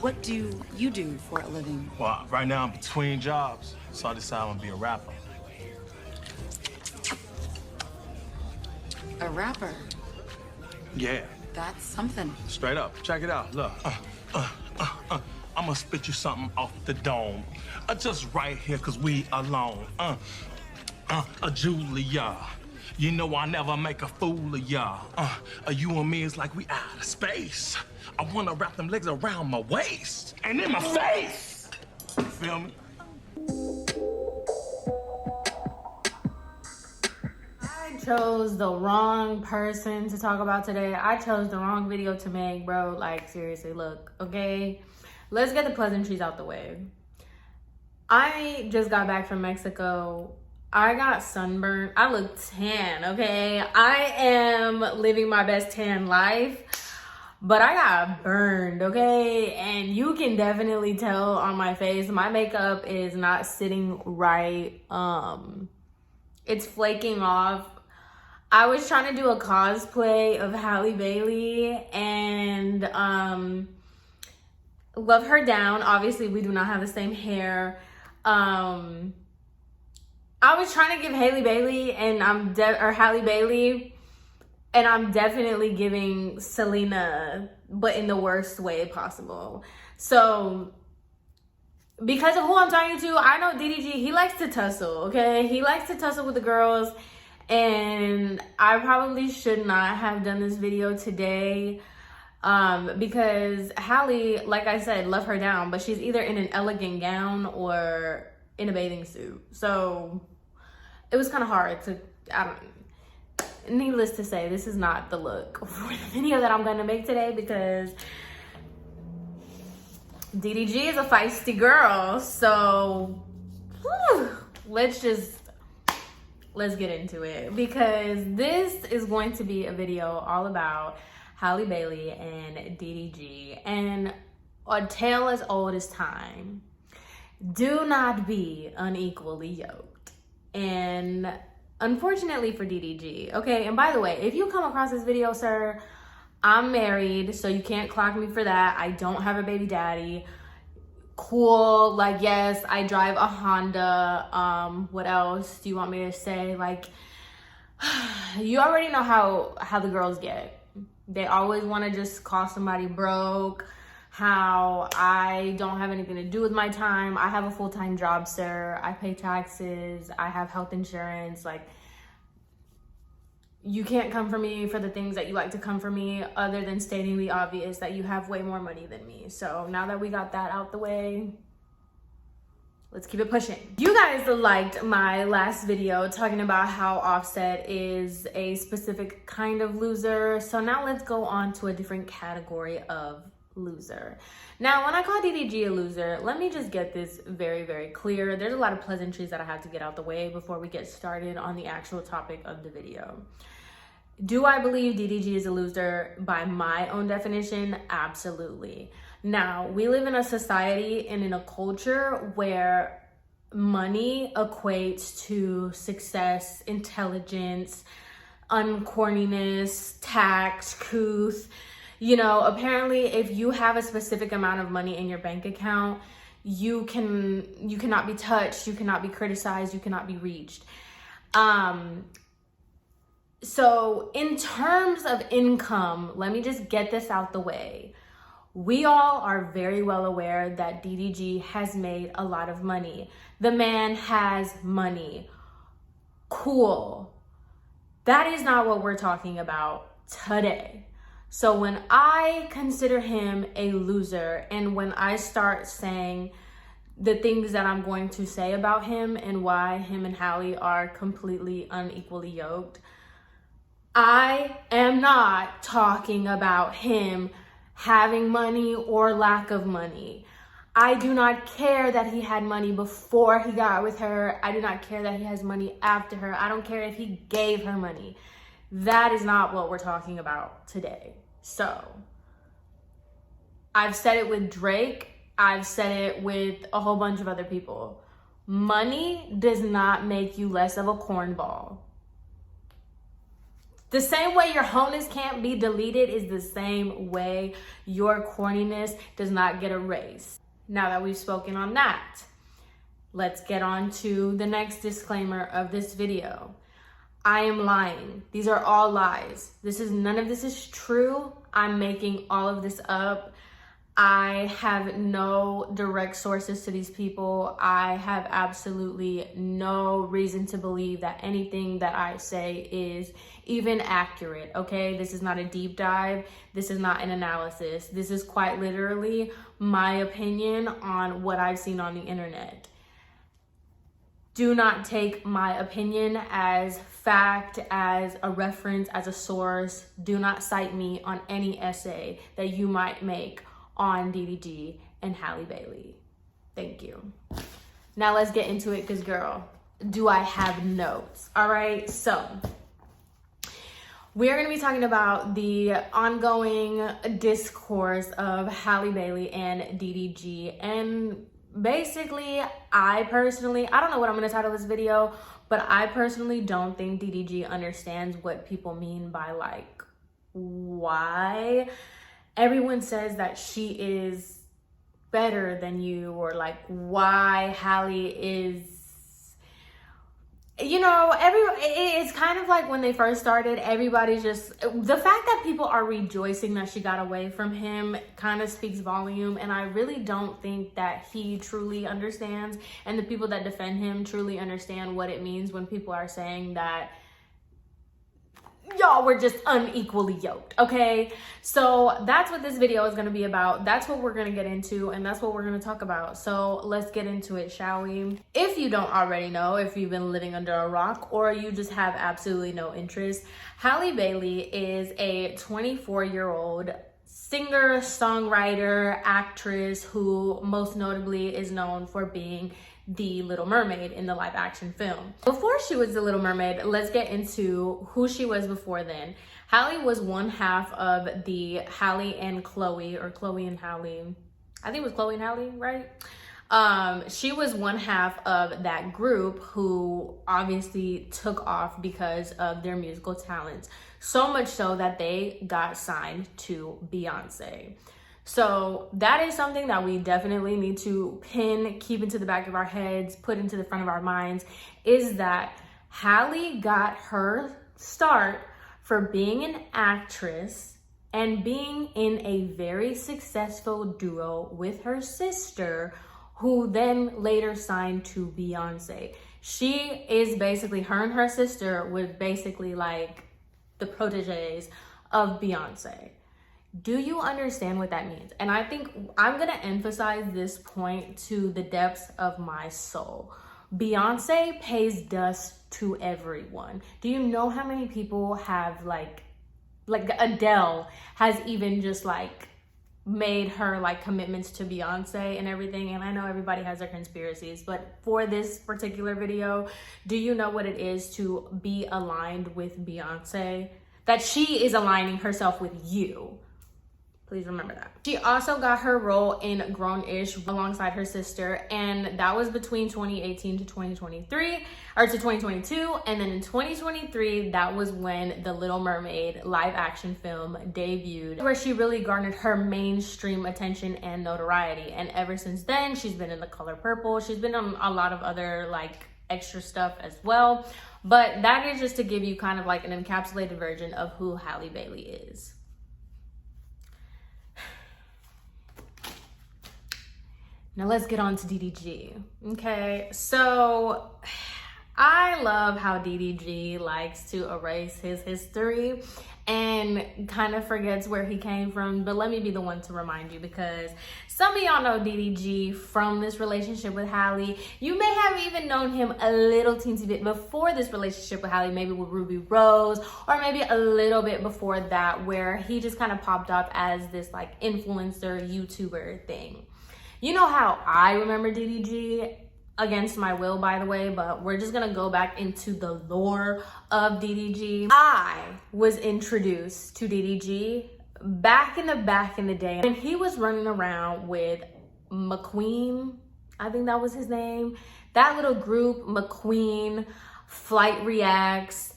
What do you do for a living? Well, right now I'm between jobs, so I decided I'm gonna be a rapper. A rapper? Yeah. That's something. Straight up. Check it out. Look. I'm gonna spit you something off the dome. Just right here, cause we alone. Julia. You know I never make a fool of ya. You and me is like we out of space. I wanna wrap them legs around my waist and in my face. You feel me? I chose the wrong person to talk about today. I chose the wrong video to make, bro. Like, seriously, look, okay? Let's get the pleasantries out the way. I just got back from Mexico. I got sunburned. I look tan, okay? I am living my best tan life, but I got burned, okay? And you can definitely tell on my face, my makeup is not sitting right. It's flaking off. I was trying to do a cosplay of Halle Bailey and love her down. Obviously, we do not have the same hair. I was trying to give Halle Bailey and Halle Bailey, and I'm definitely giving Selena, but in the worst way possible. So because of who I'm talking to, I know DDG, he likes to tussle, okay? He likes to tussle with the girls, and I probably should not have done this video today because Halle, like I said, love her down, but she's either in an elegant gown or in a bathing suit. So it was kind of hard to, needless to say, this is not the look for the video that I'm gonna make today because DDG is a feisty girl. So let's get into it, because this is going to be a video all about Halle Bailey and DDG, and a tale as old as time. Do not be unequally yoked. And unfortunately for DDG, okay, and by the way, if you come across this video, sir, I'm married, so you can't clock me for that. I don't have a baby daddy. Cool. Like, yes, I drive a Honda. What else do you want me to say? Like, you already know how the girls get. They always want to just call somebody broke, how I don't have anything to do with my time. I have a full-time job, sir. I pay taxes. I have health insurance. Like, you can't come for me for the things that you like to come for me, other than stating the obvious that you have way more money than me. So now that we got that out the way, let's keep it pushing. You guys liked my last video talking about how Offset is a specific kind of loser. So now let's go on to a different category of loser. Now, when I call DDG a loser, let me just get this very, very clear. There's a lot of pleasantries that I have to get out the way before we get started on the actual topic of the video. Do I believe DDG is a loser by my own definition? Absolutely. Now, we live in a society and in a culture where money equates to success, intelligence, uncorniness, tact, couth. You know, apparently if you have a specific amount of money in your bank account, you cannot be touched, you cannot be criticized, you cannot be reached. So in terms of income, let me just get this out the way. We all are very well aware that DDG has made a lot of money. The man has money. Cool. That is not what we're talking about today. So when I consider him a loser, and when I start saying the things that I'm going to say about him and why him and Halle are completely unequally yoked, I am not talking about him having money or lack of money. I do not care that he had money before he got with her. I do not care that he has money after her. I don't care if he gave her money. That is not what we're talking about today. So, I've said it with Drake. I've said it with a whole bunch of other people. Money does not make you less of a cornball. The same way your wholeness can't be deleted is the same way your corniness does not get erased. Now that we've spoken on that, let's get on to the next disclaimer of this video. I am lying. These are all lies. None of this is true. I'm making all of this up. I have no direct sources to these people. I have absolutely no reason to believe that anything that I say is even accurate, okay? This is not a deep dive. This is not an analysis. This is quite literally my opinion on what I've seen on the internet. Do not take my opinion as fact, as a reference, as a source. Do not cite me on any essay that you might make on DDG and Halle Bailey. Thank you. Now let's get into it, because girl, do I have notes. All right, so we're gonna be talking about the ongoing discourse of Halle Bailey and DDG. And basically, I don't know what I'm gonna title this video, but I personally don't think DDG understands what people mean by like, why everyone says that she is better than you, or like why Halle is, you know, it's kind of like when they first started, everybody's just, the fact that people are rejoicing that she got away from him kind of speaks volume. And I really don't think that he truly understands, and the people that defend him truly understand what it means when people are saying that y'all were just unequally yoked, okay? So that's what this video is going to be about. That's what we're going to get into, and that's what we're going to talk about. So let's get into it, shall we? If you don't already know, if you've been living under a rock, or you just have absolutely no interest, Halle Bailey is a 24-year-old singer, songwriter, actress who most notably is known for being the Little Mermaid in the live action film. Before she was the Little Mermaid, let's get into who she was before then. Halle was one half of the Halle and Chloe, or Chloe and Halle. I think it was Chloe and Halle, right? She was one half of that group who obviously took off because of their musical talents. So much so that they got signed to Beyonce. So that is something that we definitely need to keep into the back of our heads, put into the front of our minds, is that Halle got her start for being an actress and being in a very successful duo with her sister, who then later signed to Beyonce. She is basically, her and her sister were basically like the proteges of Beyonce. Do you understand what that means? And I think I'm gonna emphasize this point to the depths of my soul. Beyonce pays dust to everyone. Do you know how many people have like Adele has even just like made her like commitments to Beyonce and everything? And I know everybody has their conspiracies, but for this particular video, do you know what it is to be aligned with Beyonce? That she is aligning herself with you. Please remember that. She also got her role in Grown-ish alongside her sister, and that was between 2018 to 2023, or to 2022. And then in 2023, that was when the Little Mermaid live action film debuted, where she really garnered her mainstream attention and notoriety. And ever since then, she's been in The Color Purple. She's been on a lot of other like extra stuff as well. But that is just to give you kind of like an encapsulated version of who Halle Bailey is. Now let's get on to DDG. Okay, so I love how DDG likes to erase his history and kind of forgets where he came from. But let me be the one to remind you, because some of y'all know DDG from this relationship with Halle. You may have even known him a little teensy bit before this relationship with Halle, maybe with Ruby Rose, or maybe a little bit before that, where he just kind of popped up as this like influencer YouTuber thing. You know how I remember DDG, against my will, by the way, but we're just gonna go back into the lore of DDG. I was introduced to DDG back in the day when he was running around with McQueen, I think that was his name. That little group, McQueen, Flight Reacts,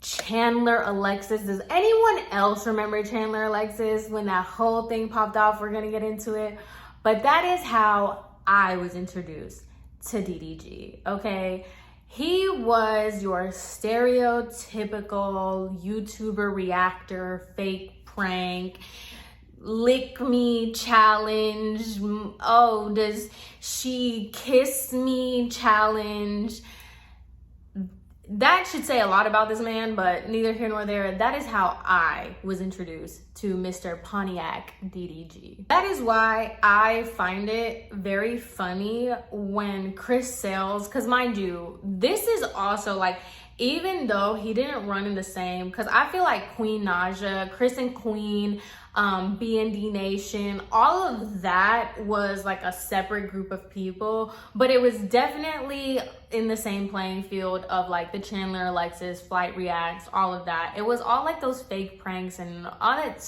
Chandler Alexis. Does anyone else remember Chandler Alexis when that whole thing popped off? We're gonna get into it. But that is how I was introduced to DDG, okay? He was your stereotypical YouTuber reactor, fake prank, lick me challenge, oh, does she kiss me challenge. That should say a lot about this man, but neither here nor there. That is how I was introduced to Mr. Pontiac DDG. That is why I find it very funny when Chris Sales, because mind you, this is also like, even though he didn't run in the same, because I feel like Queen Naja, Chris and Queen, BND Nation, all of that was like a separate group of people, but it was definitely in the same playing field of like the Chandler Alexis, Flight Reacts, all of that. It was all like those fake pranks and all that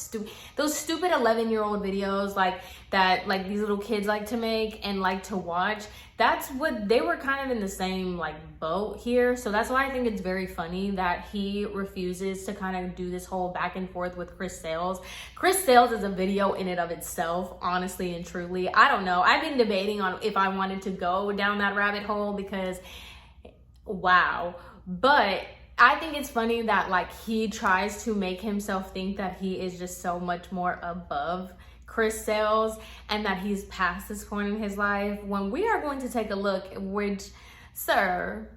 those stupid 11-year-old videos like that, like these little kids like to make and like to watch. That's what they were kind of in the same like boat here. So that's why I think it's very funny that he refuses to kind of do this whole back and forth with Chris Sales. Chris Sales is a video in and of itself, honestly and truly. I don't know. I've been debating on if I wanted to go down that rabbit hole because wow. But I think it's funny that like he tries to make himself think that he is just so much more above Chris Sales and that he's past this point in his life, when we are going to take a look, which, sir,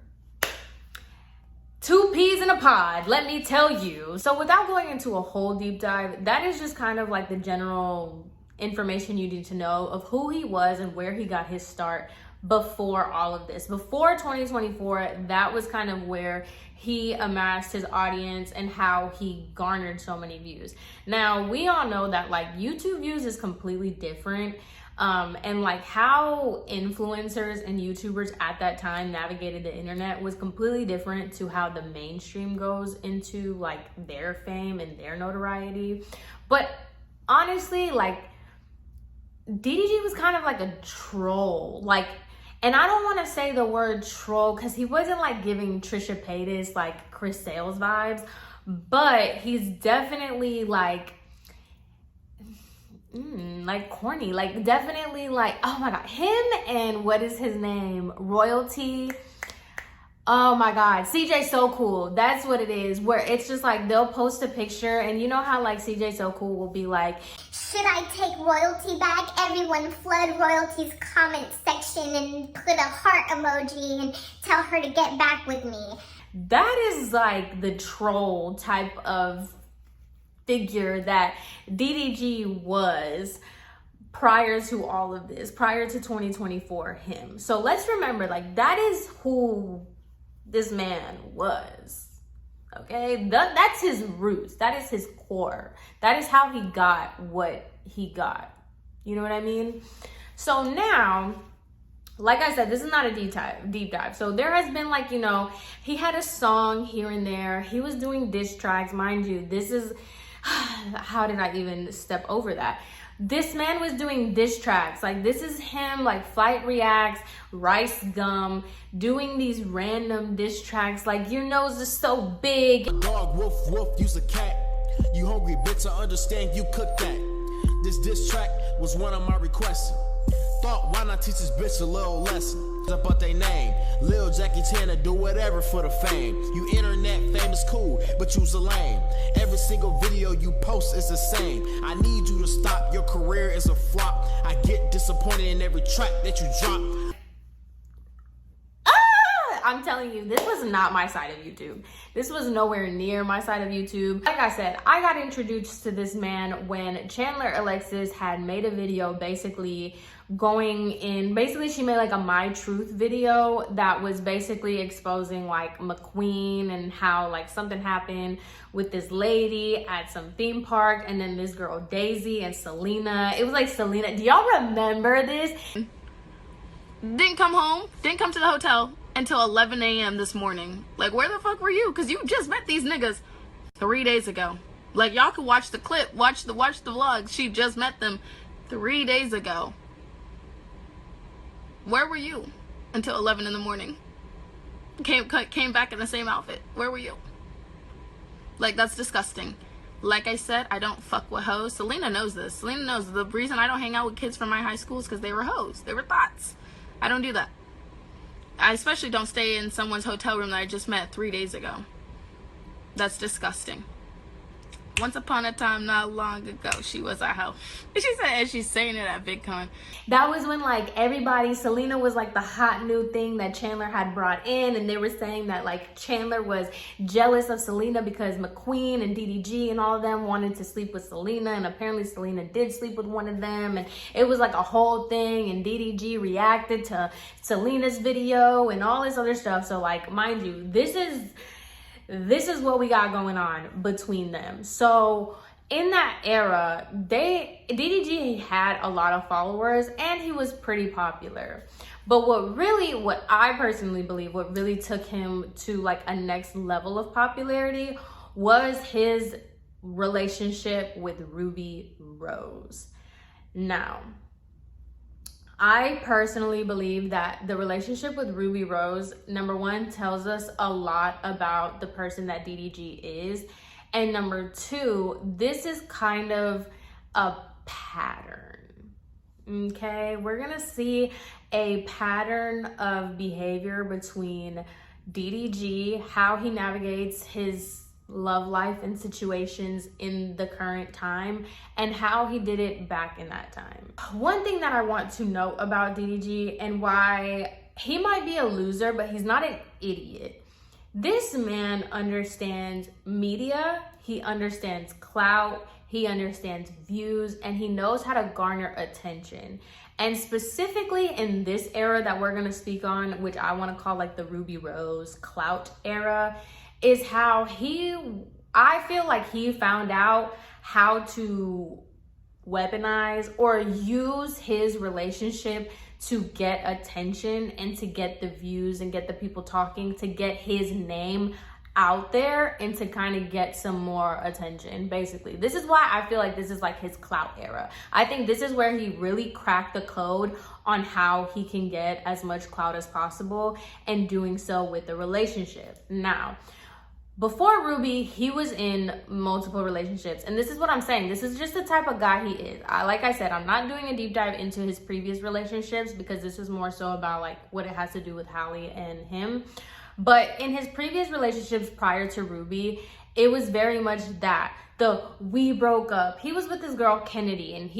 2 peas in a pod, let me tell you. So without going into a whole deep dive, that is just kind of like the general information you need to know of who he was and where he got his start before all of this. Before 2024, that was kind of where he amassed his audience and how he garnered so many views. Now, we all know that like YouTube views is completely different. And like how influencers and YouTubers at that time navigated the internet was completely different to how the mainstream goes into like their fame and their notoriety. But honestly, like DDG was kind of like a troll, like, and I don't want to say the word troll because he wasn't like giving Trisha Paytas like Chris Sales vibes, but he's definitely like corny, like definitely like, oh my god, him and what is his name, Royalty, oh my god, CJ So Cool, that's what it is, where it's just like they'll post a picture and you know how like CJ So Cool will be like, should I take Royalty back? Everyone flood Royalty's comment section and put a heart emoji and tell her to get back with me. That is like the troll type of figure that DDG was prior to all of this, prior to 2024 him. So let's remember, like, that is who this man was. Okay, that's his roots. That is his core. That is how he got what he got. You know what I mean? So now, like I said, this is not a deep dive. So there has been like, you know, he had a song here and there. He was doing diss tracks. Mind you, this is, how did I even step over that? This man was doing diss tracks. Like, this is him, like, Flight Reacts, Rice Gum, doing these random diss tracks. Like, your nose is so big. Dog, woof, woof, use a cat. You hungry, bitch, I understand you cook that. This diss track was one of my requests. Thought, why not teach this bitch a little lesson? About they name, Lil Jackie Tanner, do whatever for the fame. You internet famous, cool, but you's a lame. Every single video you post is the same. I need you to stop, your career is a flop. I get disappointed in every track that you drop. I'm telling you, this was not my side of YouTube. This was nowhere near my side of YouTube. Like I said, I got introduced to this man when Chandler Alexis had made a video basically going in, basically she made like a My Truth video that was basically exposing like McQueen and how like something happened with this lady at some theme park, and then this girl Daisy and Selena. It was like Selena. Do y'all remember this? Didn't come home, didn't come to the hotel until 11 a.m. this morning. Like, where the fuck were you? Because you just met these niggas 3 days ago. Like, y'all could watch the clip, watch the vlog. She just met them 3 days ago. Where were you until 11 in the morning? Came back in the same outfit. Where were you? Like, that's disgusting. Like I said, I don't fuck with hoes. Selena knows this. Selena knows the reason I don't hang out with kids from my high school is because they were hoes. They were thoughts. I don't do that. I especially don't stay in someone's hotel room that I just met 3 days ago. That's disgusting. Once upon a time, not long ago, she was a hoe. She said, and she's saying it at VidCon. That was when like everybody, Selena was like the hot new thing that Chandler had brought in, and they were saying that like Chandler was jealous of Selena because McQueen and DDG and all of them wanted to sleep with Selena, and apparently Selena did sleep with one of them, and it was like a whole thing, and DDG reacted to Selena's video and all this other stuff. So like, mind you, this is what we got going on between them. So in that era, DDG had a lot of followers and he was pretty popular. But what I personally believe, what really took him to like a next level of popularity was his relationship with Ruby Rose. Now, I personally believe that the relationship with Ruby Rose, number one, tells us a lot about the person that DDG is. And number two, this is kind of a pattern. Okay, we're gonna see a pattern of behavior between DDG, how he navigates his love life and situations in the current time, and how he did it back in that time. One thing that I want to note about DDG and why he might be a loser, but he's not an idiot. This man understands media, he understands clout, he understands views, and he knows how to garner attention. And specifically in this era that we're gonna speak on, which I wanna call like the Ruby Rose clout era, is how I feel like he found out how to weaponize or use his relationship to get attention and to get the views and get the people talking, to get his name out there and to kind of get some more attention. Basically, this is why I feel like this is like his clout era. I think this is where he really cracked the code on how he can get as much clout as possible, and doing so with the relationship. Now, before Ruby, he was in multiple relationships. And this is what I'm saying. This is just the type of guy he is. Like I said, I'm not doing a deep dive into his previous relationships because this is more so about like what it has to do with Halle and him. But in his previous relationships prior to Ruby, it was very much that. We broke up. He was with this girl, Kennedy, and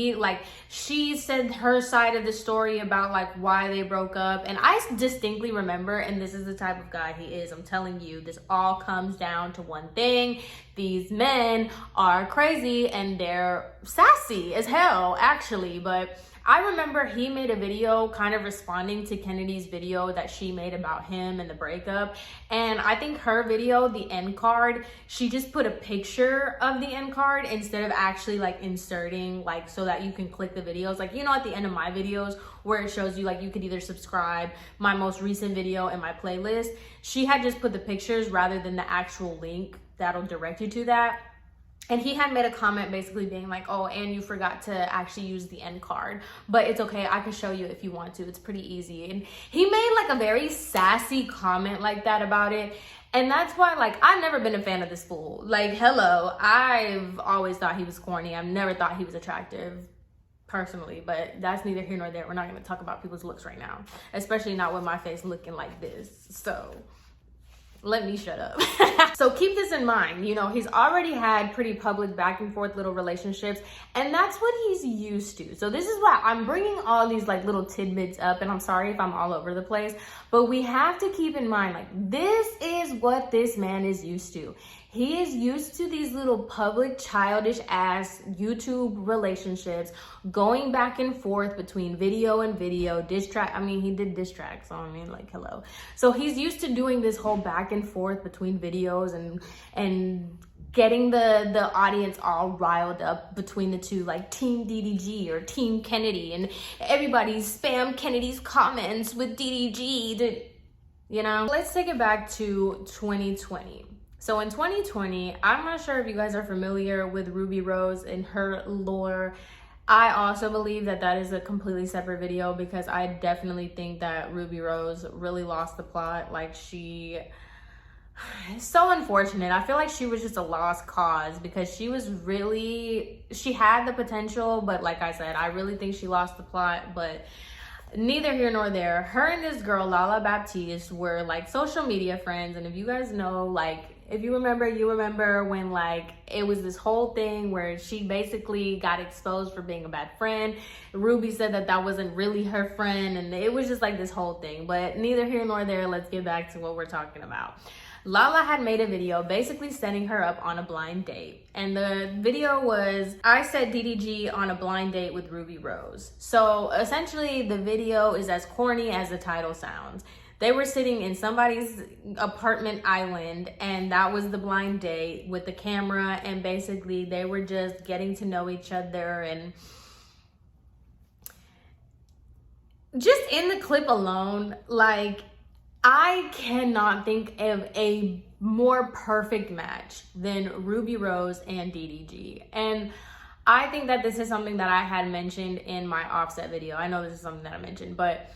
she said her side of the story about like why they broke up. And I distinctly remember, and this is the type of guy he is, I'm telling you, this all comes down to one thing. These men are crazy and they're sassy as hell, actually. But I remember he made a video kind of responding to Kennedy's video that she made about him and the breakup. And I think her video, the end card, she just put a picture of the end card instead of actually like inserting like so that you can click the videos. Like, you know, at the end of my videos where it shows you like you could either subscribe, my most recent video, and my playlist. She had just put the pictures rather than the actual link that'll direct you to that. And he had made a comment basically being like, oh, and you forgot to actually use the end card. But it's okay, I can show you if you want to. It's pretty easy. And he made like a very sassy comment like that about it. And that's why, like, I've never been a fan of this fool. Like, hello, I've always thought he was corny. I've never thought he was attractive, personally. But that's neither here nor there. We're not going to talk about people's looks right now. Especially not with my face looking like this. So let me shut up. So keep this in mind, you know, he's already had pretty public back and forth little relationships, and that's what he's used to. So this is why I'm bringing all these like little tidbits up, and I'm sorry if I'm all over the place, but we have to keep in mind, like, this is what this man is used to. He is used to these little public childish ass YouTube relationships going back and forth between video and video, diss track. I mean, he did diss tracks, so I mean, like, hello. So he's used to doing this whole back and forth between videos and getting the audience all riled up between the two, like Team DDG or Team Kennedy, and everybody spam Kennedy's comments with DDG, you know? Let's take it back to 2020. So in 2020, I'm not sure if you guys are familiar with Ruby Rose and her lore. I also believe that that is a completely separate video because I definitely think that Ruby Rose really lost the plot. Like, she It's so unfortunate. I feel like she was just a lost cause because she had the potential, but like I said, I really think she lost the plot. But neither here nor there. Her and this girl, Lala Baptiste, were like social media friends. And if you guys know, like, if you remember when like it was this whole thing where she basically got exposed for being a bad friend. Rubi said that wasn't really her friend, and it was just like this whole thing. But neither here nor there. Let's get back to what we're talking about. Lala had made a video basically setting her up on a blind date. And the video was, I set DDG on a blind date with Ruby Rose. So essentially the video is as corny as the title sounds. They were sitting in somebody's apartment island, and that was the blind date with the camera, and basically they were just getting to know each other. And just in the clip alone, like, I cannot think of a more perfect match than Ruby Rose and DDG. And I think that this is something that I had mentioned in my Offset video. I know this is something that I mentioned, but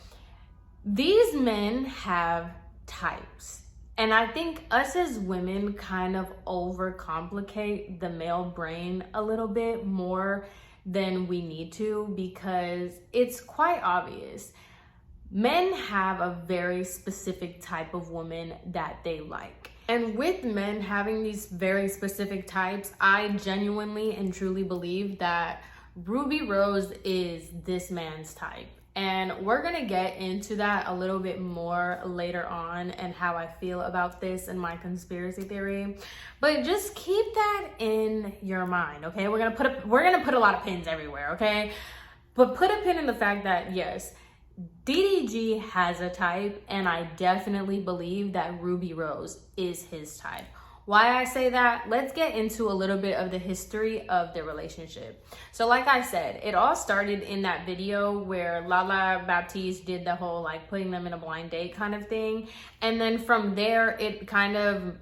these men have types. And I think us as women kind of overcomplicate the male brain a little bit more than we need to, because it's quite obvious. Men have a very specific type of woman that they like. And with men having these very specific types, I genuinely and truly believe that Ruby Rose is this man's type. And we're gonna get into that a little bit more later on and how I feel about this and my conspiracy theory. But just keep that in your mind, okay? We're gonna put a lot of pins everywhere, okay? But put a pin in the fact that yes, DDG has a type, and I definitely believe that Ruby Rose is his type. Why I say that? Let's get into a little bit of the history of their relationship. So like I said, it all started in that video where Lala Baptiste did the whole like putting them in a blind date kind of thing. And then from there, it kind of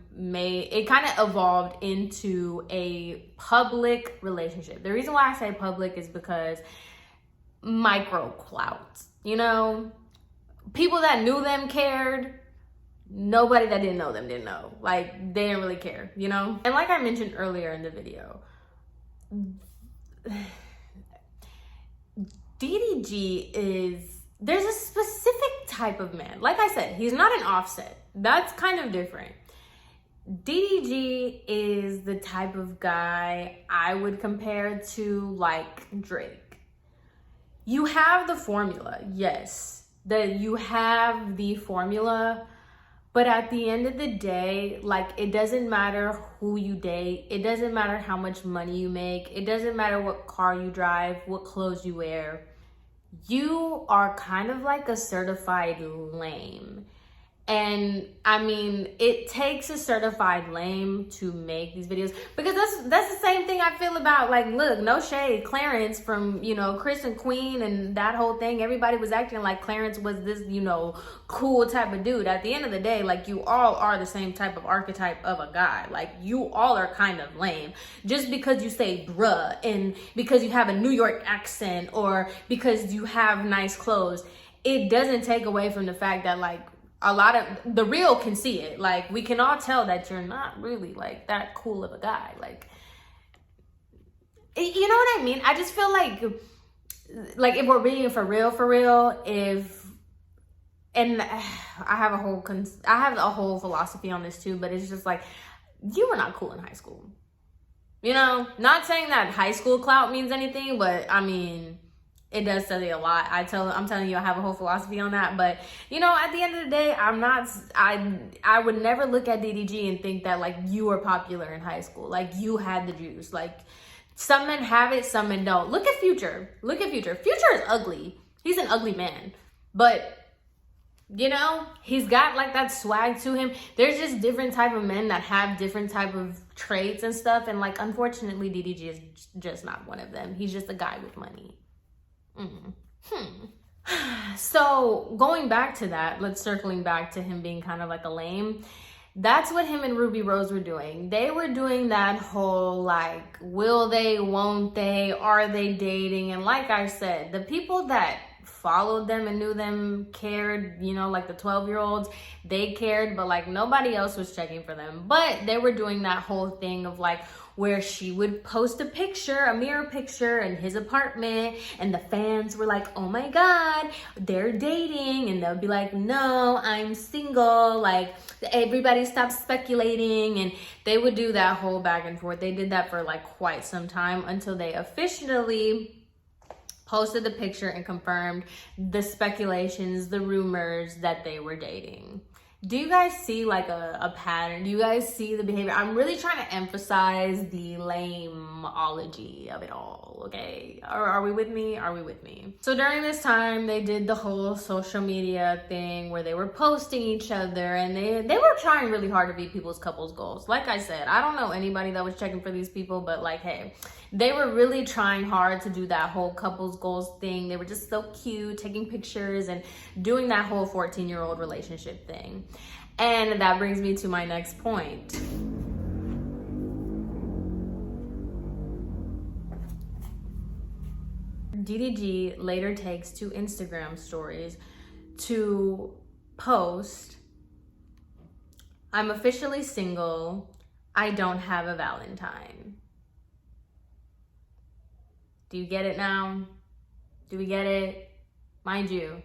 evolved into a public relationship. The reason why I say public is because micro clout. You know, people that knew them cared. Nobody that didn't know them didn't know. Like, they didn't really care, you know? And like I mentioned earlier in the video, DDG there's a specific type of man. Like I said, he's not an Offset. That's kind of different. DDG is the type of guy I would compare to like Drake. You have the formula, yes, that you have the formula, but at the end of the day, like, it doesn't matter who you date, it doesn't matter how much money you make, it doesn't matter what car you drive, what clothes you wear, you are kind of like a certified lame. And I mean, it takes a certified lame to make these videos, because that's the same thing I feel about, like, look, no shade, Clarence from, you know, Chris and Queen and that whole thing. Everybody was acting like Clarence was this, you know, cool type of dude. At the end of the day, like, you all are the same type of archetype of a guy. Like, you all are kind of lame. Just because you say bruh, and because you have a New York accent, or because you have nice clothes, it doesn't take away from the fact that, like, a lot of the real can see it. Like, we can all tell that you're not really like that cool of a guy. Like, you know what I mean? I just feel like if we're being for real, and I have a whole philosophy on this too, but it's just like, you were not cool in high school. You know, not saying that high school clout means anything, but I mean, it does tell you a lot. I'm telling you, I have a whole philosophy on that. But, you know, at the end of the day, I would never look at DDG and think that, like, you were popular in high school. Like, you had the juice. Like, some men have it, some men don't. Look at Future. Future is ugly. He's an ugly man. But, you know, he's got, like, that swag to him. There's just different type of men that have different type of traits and stuff. And, like, unfortunately, DDG is just not one of them. He's just a guy with money. So going back to that, circling back to him being kind of like a lame, that's what him and Ruby Rose were doing. They were doing that whole, like, will they, won't they, are they dating? And like I said, the people that followed them and knew them, cared, you know, like the 12-year-olds, they cared, but like nobody else was checking for them. But they were doing that whole thing of like, where she would post a picture, a mirror picture in his apartment, and the fans were like, oh my God, they're dating. And they'll be like, no, I'm single. Like, everybody stop speculating. And they would do that whole back and forth. They did that for like quite some time until they officially posted the picture and confirmed the speculations, the rumors that they were dating. Do you guys see like a pattern? Do you guys see the behavior? I'm really trying to emphasize the lameology of it all, okay? Are we with me? Are we with me? So during this time, they did the whole social media thing where they were posting each other, and they were trying really hard to beat people's couples goals. Like I said, I don't know anybody that was checking for these people, but like, hey, they were really trying hard to do that whole couples goals thing. They were just so cute, taking pictures and doing that whole 14-year-old relationship thing. And that brings me to my next point. DDG later takes to Instagram stories to post, I'm officially single, I don't have a Valentine. Do you get it now? Do we get it? Mind you,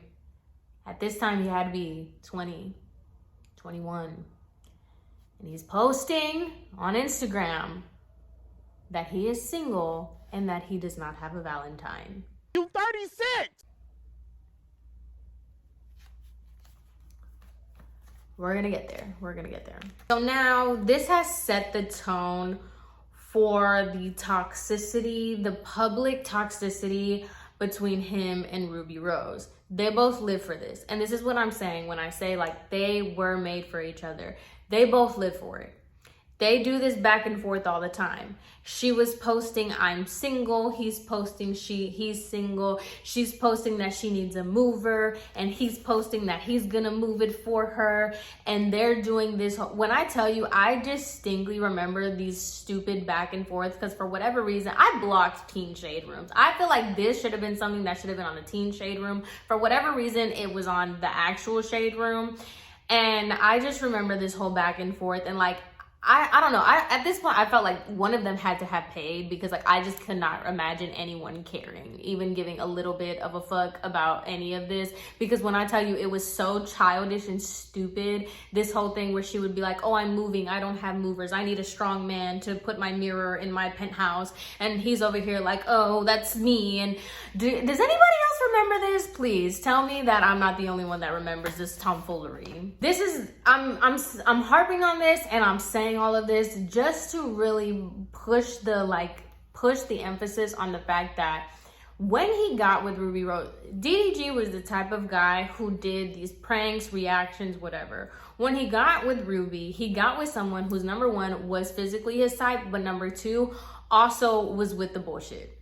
at this time he had to be 20, 21. And he's posting on Instagram that he is single and that he does not have a Valentine. You 36! We're gonna get there. We're gonna get there. So now this has set the tone for the toxicity, the public toxicity between him and Ruby Rose. They both live for this. And this is what I'm saying when I say like they were made for each other. They both live for it. They do this back and forth all the time. She was posting, I'm single. He's posting, he's single. She's posting that she needs a mover. And he's posting that he's gonna move it for her. And they're doing this. When I tell you, I distinctly remember these stupid back and forth because for whatever reason, I blocked teen shade rooms. I feel like this should have been something that should have been on the teen shade room. For whatever reason, it was on the actual shade room. And I just remember this whole back and forth and like, I don't know. At this point, I felt like one of them had to have paid because like I just could not imagine anyone caring, even giving a little bit of a fuck about any of this. Because when I tell you, it was so childish and stupid. This whole thing where she would be like, oh, I'm moving. I don't have movers. I need a strong man to put my mirror in my penthouse. And he's over here like, oh, that's me. And does anybody else remember this? Please tell me that I'm not the only one that remembers this tomfoolery. This is, I'm harping on this and I'm saying all of this just to really push the emphasis on the fact that when he got with Ruby Rose, DDG was the type of guy who did these pranks, reactions, whatever. When he got with Ruby, he got with someone who's number one was physically his type, but number two also was with the bullshit.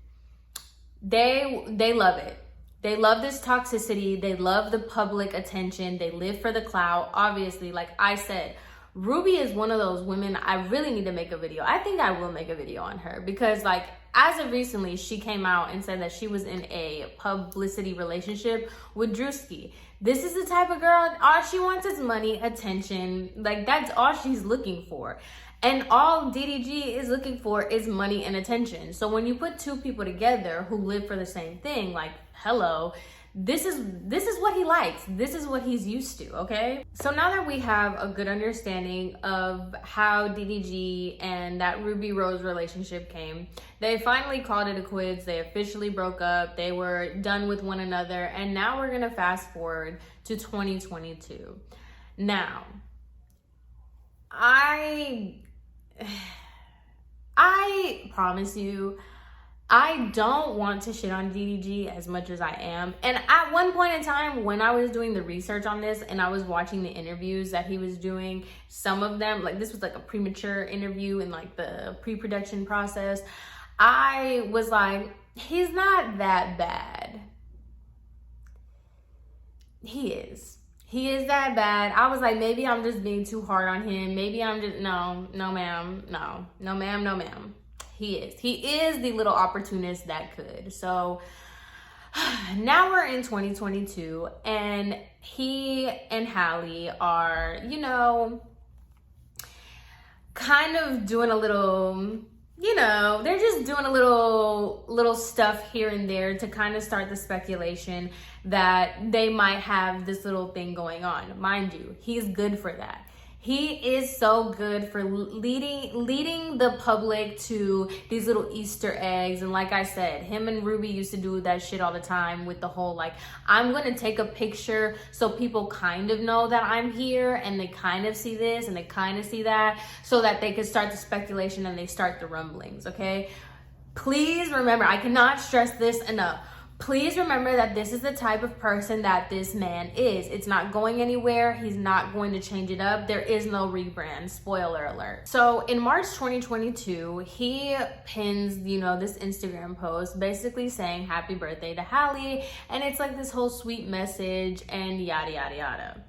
They love it. They love this toxicity. They love the public attention. They live for the clout. Obviously, like I said, Ruby is one of those women I really need to make a video. I think I will make a video on her because like as of recently, she came out and said that she was in a publicity relationship with Drewski. This is the type of girl, all she wants is money, attention. Like that's all she's looking for. And all DDG is looking for is money and attention. So when you put two people together who live for the same thing, like hello, this is what he likes. This is what he's used to, okay? So now that we have a good understanding of how DDG and that Ruby Rose relationship came, they finally called it a quits. They officially broke up. They were done with one another. And now we're gonna fast forward to 2022. Now, I promise you, I don't want to shit on DDG as much as I am. And at one point in time, when I was doing the research on this and I was watching the interviews that he was doing, some of them, like this was like a premature interview in like the pre-production process, I was like, he's not that bad. He is that bad. I was like, maybe I'm just being too hard on him. Maybe I'm just, no ma'am. He is the little opportunist that could. So Now we're in 2022, and he and Halle are, you know, kind of doing a little, you know, they're just doing a little stuff here and there to kind of start the speculation that they might have this little thing going on. Mind you, he's good for that. He is so good for leading the public to these little Easter eggs. And like I said, him and Rubi used to do that shit all the time with the whole, like, I'm going to take a picture so people kind of know that I'm here, and they kind of see this and they kind of see that, so that they could start the speculation and they start the rumblings, okay? Please remember, I cannot stress this enough. Please remember that this is the type of person that this man is. It's not going anywhere. He's not going to change it up. There is no rebrand. Spoiler alert. So in March 2022, he pins, you know, this Instagram post basically saying happy birthday to Halle. And it's like this whole sweet message and yada, yada, yada.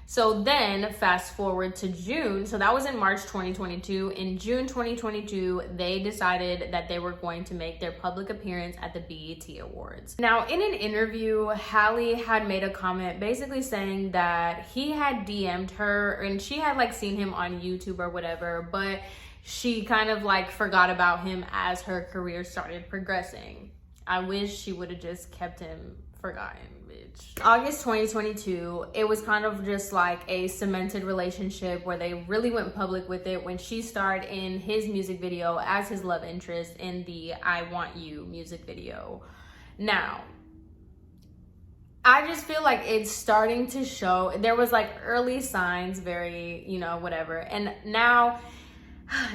So then fast forward to June. So that was in March 2022. In June 2022, they decided that they were going to make their public appearance at the BET Awards. Now, in an interview, Halle had made a comment basically saying that he had DM'd her and she had like seen him on YouTube or whatever, but she kind of like forgot about him as her career started progressing. I wish she would have just kept him forgotten, bitch. August 2022, it was kind of just like a cemented relationship where they really went public with it when she starred in his music video as his love interest in the I Want You music video. Now, I just feel like it's starting to show. There was like early signs, very, you know, whatever. And now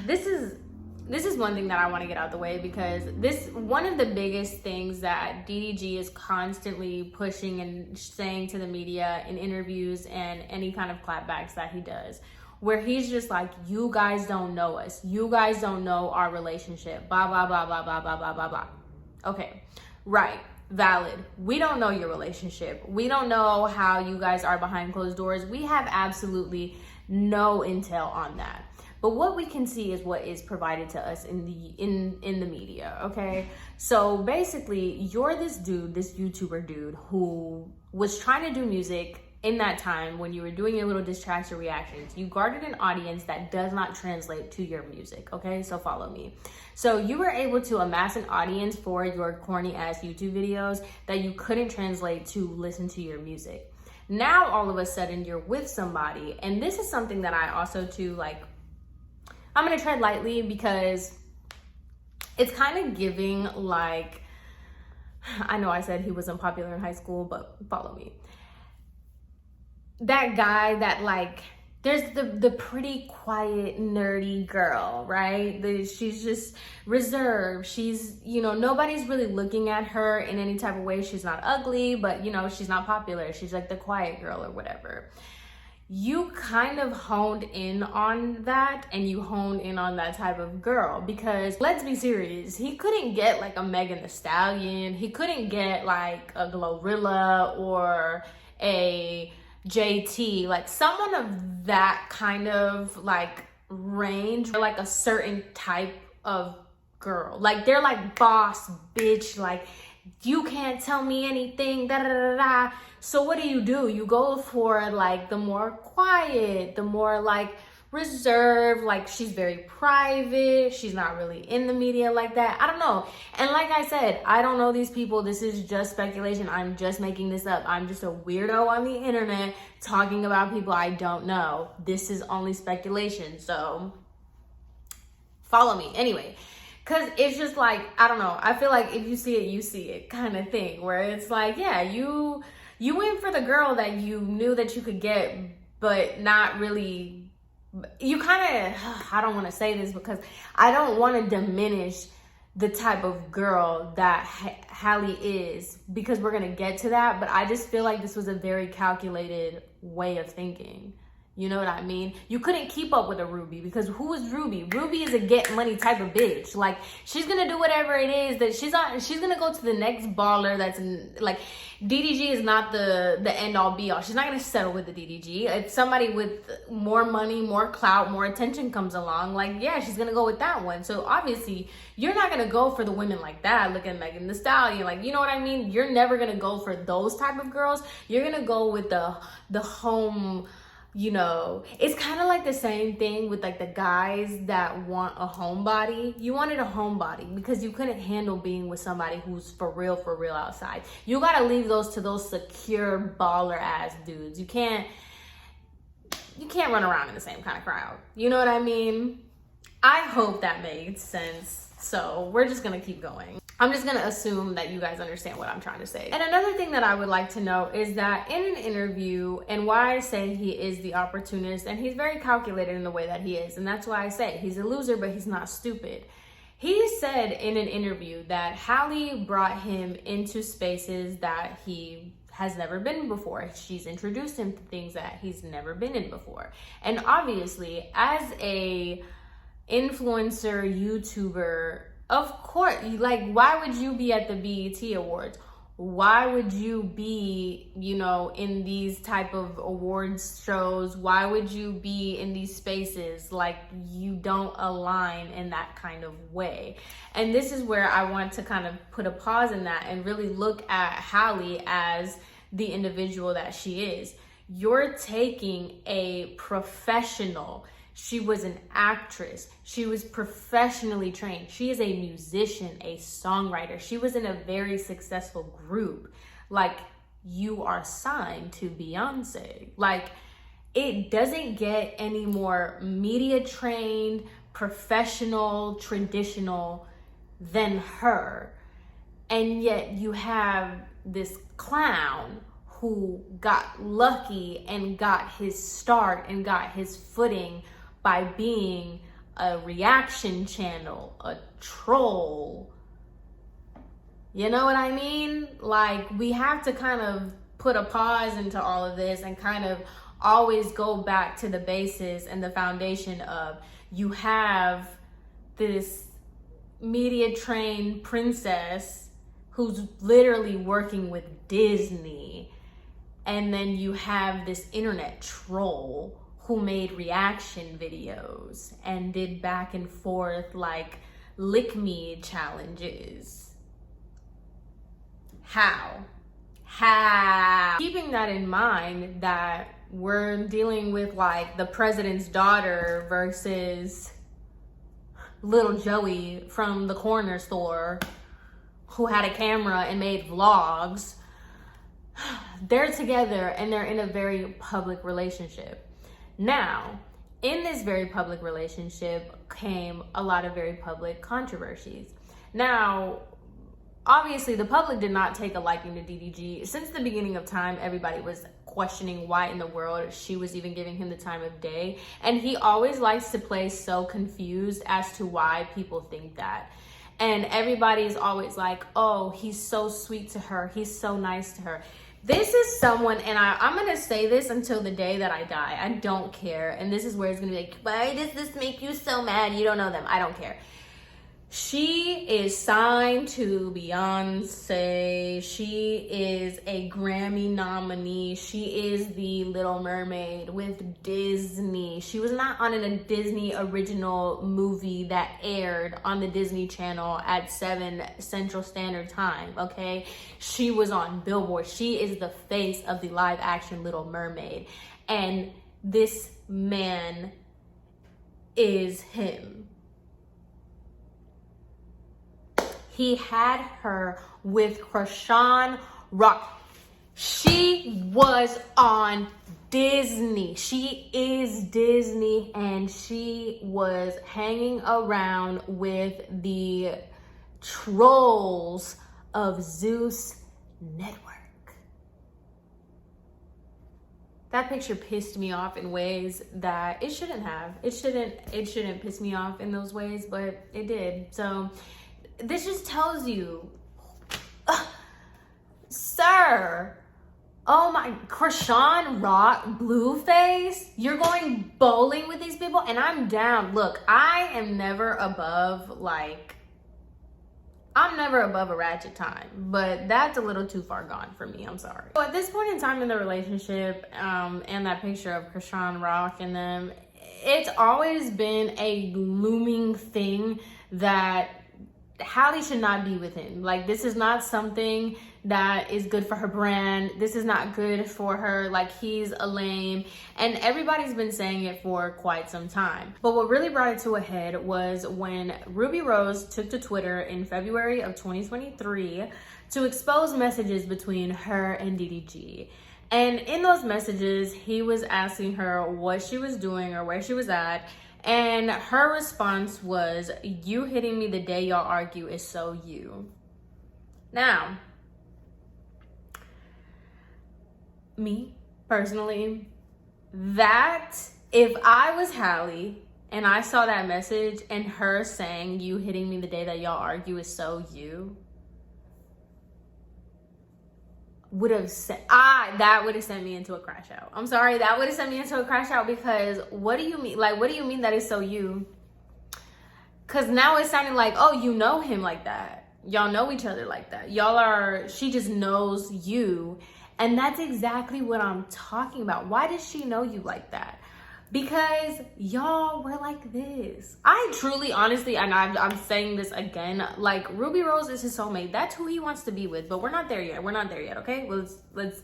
this is one thing that I want to get out the way, because one of the biggest things that DDG is constantly pushing and saying to the media in interviews and any kind of clapbacks that he does, where he's just like, you guys don't know us. You guys don't know our relationship. Blah, blah, blah, blah, blah, blah, blah, blah, blah. Okay, right. Valid. We don't know your relationship. We don't know how you guys are behind closed doors. We have absolutely no intel on that. But what we can see is what is provided to us in the media, okay? So basically, you're this dude, this YouTuber dude, who was trying to do music in that time when you were doing your little diss tracks or reactions. You guarded an audience that does not translate to your music, okay? So follow me. So you were able to amass an audience for your corny ass YouTube videos that you couldn't translate to listen to your music. Now, all of a sudden, you're with somebody, and this is something that I also too, like, I'm gonna tread lightly because it's kind of giving like, I know I said he was unpopular in high school, but follow me. That guy that like, there's the pretty quiet, nerdy girl, right? She's just reserved. She's, you know, nobody's really looking at her in any type of way. She's not ugly, but you know, she's not popular. She's like the quiet girl or whatever. You kind of honed in on that, and you honed in on that type of girl, because let's be serious, he couldn't get like a Megan Thee Stallion, he couldn't get like a Glorilla or a JT, like someone of that kind of like range, or like a certain type of girl. Like they're like boss bitch, like you can't tell me anything, da da da da. So what do? You go for like the more quiet, the more like reserved, like she's very private, she's not really in the media like that. I don't know. And like I said, I don't know these people. This is just speculation. I'm just making this up. I'm just a weirdo on the internet talking about people I don't know. This is only speculation. So follow me. Anyway, because it's just like, I don't know. I feel like if you see it, you see it kind of thing, where it's like, yeah, you went for the girl that you knew that you could get, but not really. You kind of, I don't want to say this because I don't want to diminish the type of girl that Halle is, because we're going to get to that. But I just feel like this was a very calculated way of thinking. You know what I mean? You couldn't keep up with a Rubi because who is Rubi? Rubi is a get money type of bitch. Like, she's gonna do whatever it is that she's on. She's gonna go to the next baller that's like, DDG is not the end all be all. She's not gonna settle with the DDG. If somebody with more money, more clout, more attention comes along, like, yeah, she's gonna go with that one. So obviously, you're not gonna go for the women like that, looking like Megan Thee Stallion, like, you know what I mean? You're never gonna go for those type of girls. You're gonna go with the home. You know, it's kind of like the same thing with like the guys that want a homebody. You wanted a homebody because you couldn't handle being with somebody who's for real outside. You got to leave those to those secure baller ass dudes. You can't run around in the same kind of crowd. You know what I mean? I hope that made sense. So we're just going to keep going. I'm just going to assume that you guys understand what I'm trying to say. And another thing that I would like to know is that in an interview, and why I say he is the opportunist, and he's very calculated in the way that he is, and that's why I say he's a loser, but he's not stupid. He said in an interview that Halle brought him into spaces that he has never been before. She's introduced him to things that he's never been in before. And obviously, as a influencer, YouTuber, of course, like, why would you be at the BET Awards? Why would you be, you know, in these type of awards shows? Why would you be in these spaces? Like, you don't align in that kind of way. And this is where I want to kind of put a pause in that and really look at Halle as the individual that she is. You're taking a professional. She was an actress. She was professionally trained. She is a musician, a songwriter. She was in a very successful group. Like, you are signed to Beyonce. Like, it doesn't get any more media trained, professional, traditional than her. And yet you have this clown who got lucky and got his start and got his footing by being a reaction channel, a troll. You know what I mean? Like, we have to kind of put a pause into all of this and kind of always go back to the basis and the foundation of, you have this media trained princess who's literally working with Disney, and then you have this internet troll who made reaction videos and did back and forth like lick me challenges. How? Keeping that in mind, that we're dealing with like the president's daughter versus little Joey from the corner store who had a camera and made vlogs. They're together and they're in a very public relationship. Now, in this very public relationship came a lot of very public controversies. Now, obviously, the public did not take a liking to DDG. Since the beginning of time, everybody was questioning why in the world she was even giving him the time of day. And he always likes to play so confused as to why people think that. And everybody's always like, oh, he's so sweet to her. He's so nice to her. This is someone, and I'm going to say this until the day that I die. I don't care. And this is where it's going to be like, why does this make you so mad? You don't know them. I don't care. She is signed to Beyonce. She is a Grammy nominee. She is the Little Mermaid with Disney. She was not on a Disney original movie that aired on the Disney Channel at 7 Central Standard Time, okay? She was on Billboard. She is the face of the live action Little Mermaid. And this man is him. He had her with Krishan Rock. She was on Disney. She is Disney, and she was hanging around with the trolls of Zeus Network. That picture pissed me off in ways that it shouldn't have. It shouldn't piss me off in those ways, but it did. So this just tells you, sir, Oh my, Krishan Rock, Blueface, you're going bowling with these people, and I'm down. Look, I am never above, like, I'm never above a ratchet time, but that's a little too far gone for me. I'm sorry. So at this point in time in the relationship, and that picture of Krishan Rock and them, it's always been a looming thing that Halle should not be with him. Like, this is not something that is good for her brand. This is not good for her. Like, he's a lame. And everybody's been saying it for quite some time. But what really brought it to a head was when Ruby Rose took to Twitter in February of 2023 to expose messages between her and DDG. And in those messages, he was asking her what she was doing or where she was at. And her response was, "You hitting me the day y'all argue is so you." Now, me personally, that if I was Halle and I saw that message and her saying, "You hitting me the day that y'all argue is so you," that would have sent me into a crash out. I'm sorry, that would have sent me into a crash out, because what do you mean? Like, what do you mean that is so you? Because now it's sounding like, oh, you know him like that. Y'all know each other like that. She just knows you. And that's exactly what I'm talking about. Why does she know you like that? Because y'all were like this. I truly, honestly, and I'm saying this again, like, Ruby Rose is his soulmate. That's who he wants to be with, but we're not there yet. We're not there yet, okay? Let's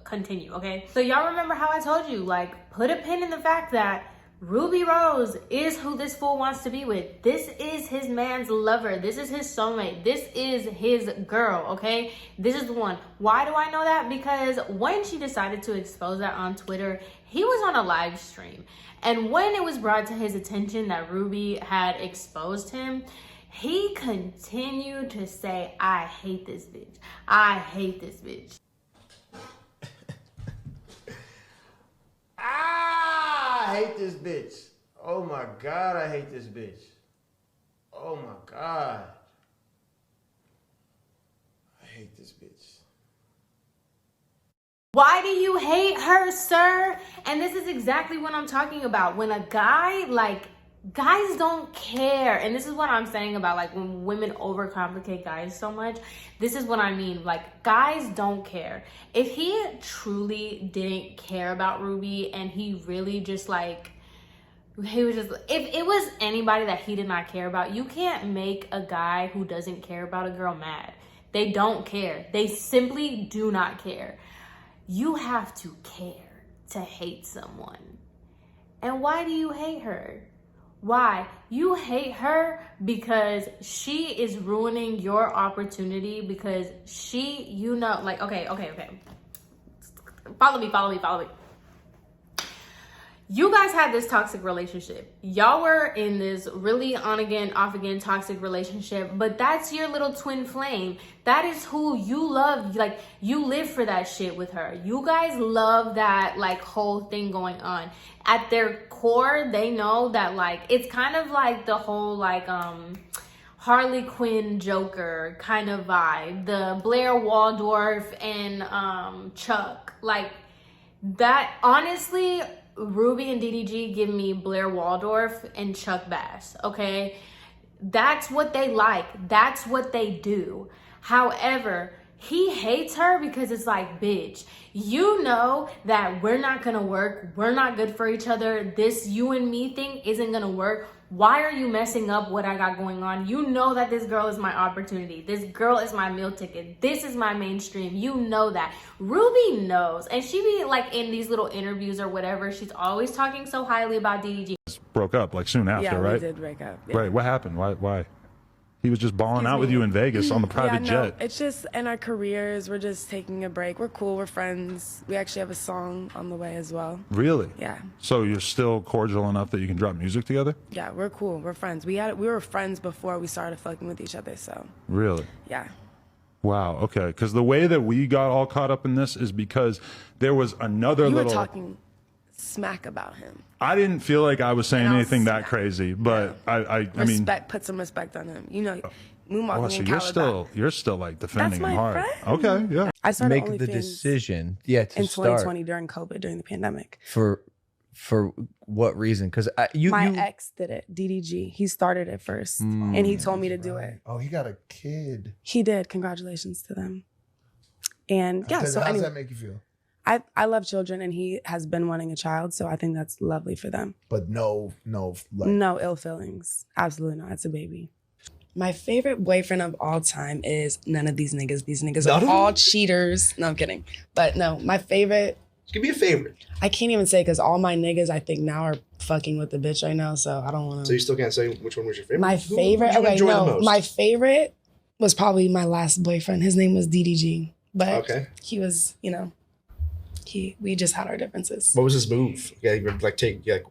continue, okay? So y'all remember how I told you, like, put a pin in the fact that Ruby Rose is who this fool wants to be with. This is his man's lover. This is his soulmate. This is his girl, okay? This is the one. Why do I know that? Because when she decided to expose that on Twitter, he was on a live stream. And when it was brought to his attention that Ruby had exposed him, he continued to say, "I hate this bitch. I hate this bitch." I hate this bitch. Oh my God, I hate this bitch. Oh my God. I hate this bitch. Why do you hate her, sir? And this is exactly what I'm talking about. When a guy, like, guys don't care. And this is what I'm saying about, like, when women overcomplicate guys so much. This is what I mean. Like, guys don't care. If he truly didn't care about Ruby and he really just, like, he was just, if it was anybody that he did not care about, you can't make a guy who doesn't care about a girl mad. They don't care. They simply do not care. You have to care to hate someone. And why do you hate her? Why? You hate her because she is ruining your opportunity, because she, you know, like, okay. Follow me. You guys had this toxic relationship. Y'all were in this really on again, off again toxic relationship, but that's your little twin flame. That is who you love. Like, you live for that shit with her. You guys love that, like, whole thing going on. At their core, they know that, like, it's kind of like the whole, like, Harley Quinn Joker kind of vibe. The Blair Waldorf and Chuck. Like, that, honestly, Ruby and DDG give me Blair Waldorf and Chuck Bass, okay? That's what they like. That's what they do. However, he hates her because it's like, bitch, you know that we're not gonna work. We're not good for each other. This you and me thing isn't gonna work. Why are you messing up what I got going on? You know that this girl is my opportunity. This girl is my meal ticket. This is my mainstream. You know that. Ruby knows. And she be like in these little interviews or whatever, she's always talking so highly about DDG. Broke up like soon after, right? Yeah, we did break up. Yeah. Right. What happened? Why? He was just balling out with you in Vegas on the private jet. It's just in our careers, we're just taking a break. We're cool, we're friends. We actually have a song on the way as well. Really? Yeah. So you're still cordial enough that you can drop music together? Yeah, we're cool. We're friends. We were friends before we started fucking with each other, so. Really? Yeah. Wow, okay. Because the way that we got all caught up in this is because there was another You little... were talking smack about him. I didn't feel like I was saying anything that crazy, but I mean... Put some respect on him. You know, moonwalking Oh, so in you're Caliban. you're still like defending That's him my hard. friend. Okay, yeah. I started Make the OnlyFans decision, to in start 2020 during COVID, during the pandemic. for what reason? Because My ex did it, DDG. He started it first, and he told me to do it. Oh, he got a kid. He did. Congratulations to them. And yeah, so how does anyway, that make you feel? I love children, and he has been wanting a child, so I think that's lovely for them. But no, like, No ill feelings. Absolutely not. It's a baby. My favorite boyfriend of all time is none of these niggas. These niggas are all cheaters. No, I'm kidding. But no, my favorite. Give me a favorite. I can't even say because all my niggas I think now are fucking with the bitch right now, so I don't want to. So you still can't say which one was your favorite? My favorite. Who did you enjoy the most? My favorite was probably my last boyfriend. His name was DDG, but he was, we just had our differences. What was his move?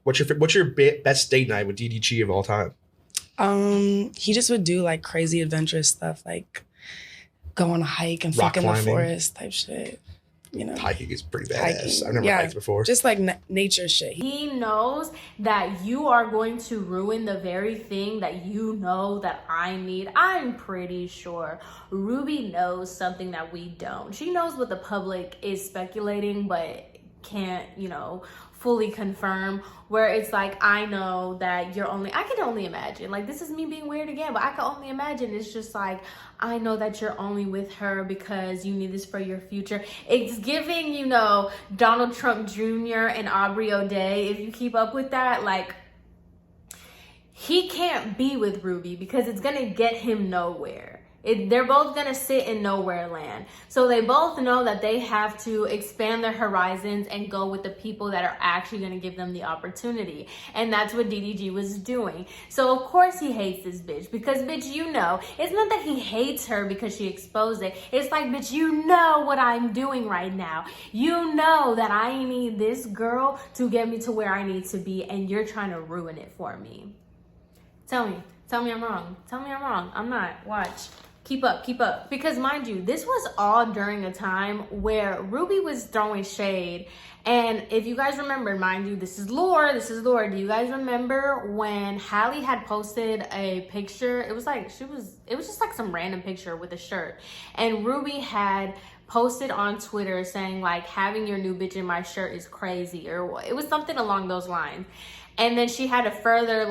What's your best date night with DDG of all time? He just would do like crazy adventurous stuff, like go on a hike and Rock fuck in the climbing. forest type shit. Hiking is pretty badass. Hiking. I've never hiked before. Just like nature shit. He knows that you are going to ruin the very thing that you know that I need. I'm pretty sure Ruby knows something that we don't. She knows what the public is speculating, but can't, fully confirm, where it's like, I know that I can only imagine, like, this is me being weird again, but I can only imagine it's just like, I know that you're only with her because you need this for your future. It's giving, Donald Trump Jr. and Aubrey O'Day, if you keep up with that, like, he can't be with Ruby because it's gonna get him nowhere. They're both gonna sit in nowhere land. So they both know that they have to expand their horizons and go with the people that are actually gonna give them the opportunity. And that's what DDG was doing. So of course he hates this bitch because, bitch, it's not that he hates her because she exposed it. It's like, bitch, you know what I'm doing right now. You know that I need this girl to get me to where I need to be, and you're trying to ruin it for me. Tell me I'm wrong. Tell me I'm wrong. I'm not. Watch. Keep up. Because mind you, this was all during a time where Ruby was throwing shade. And if you guys remember, mind you, this is lore. Do you guys remember when Halle had posted a picture? It was just like some random picture with a shirt. And Ruby had posted on Twitter saying like, having your new bitch in my shirt is crazy, or it was something along those lines. And then she had to further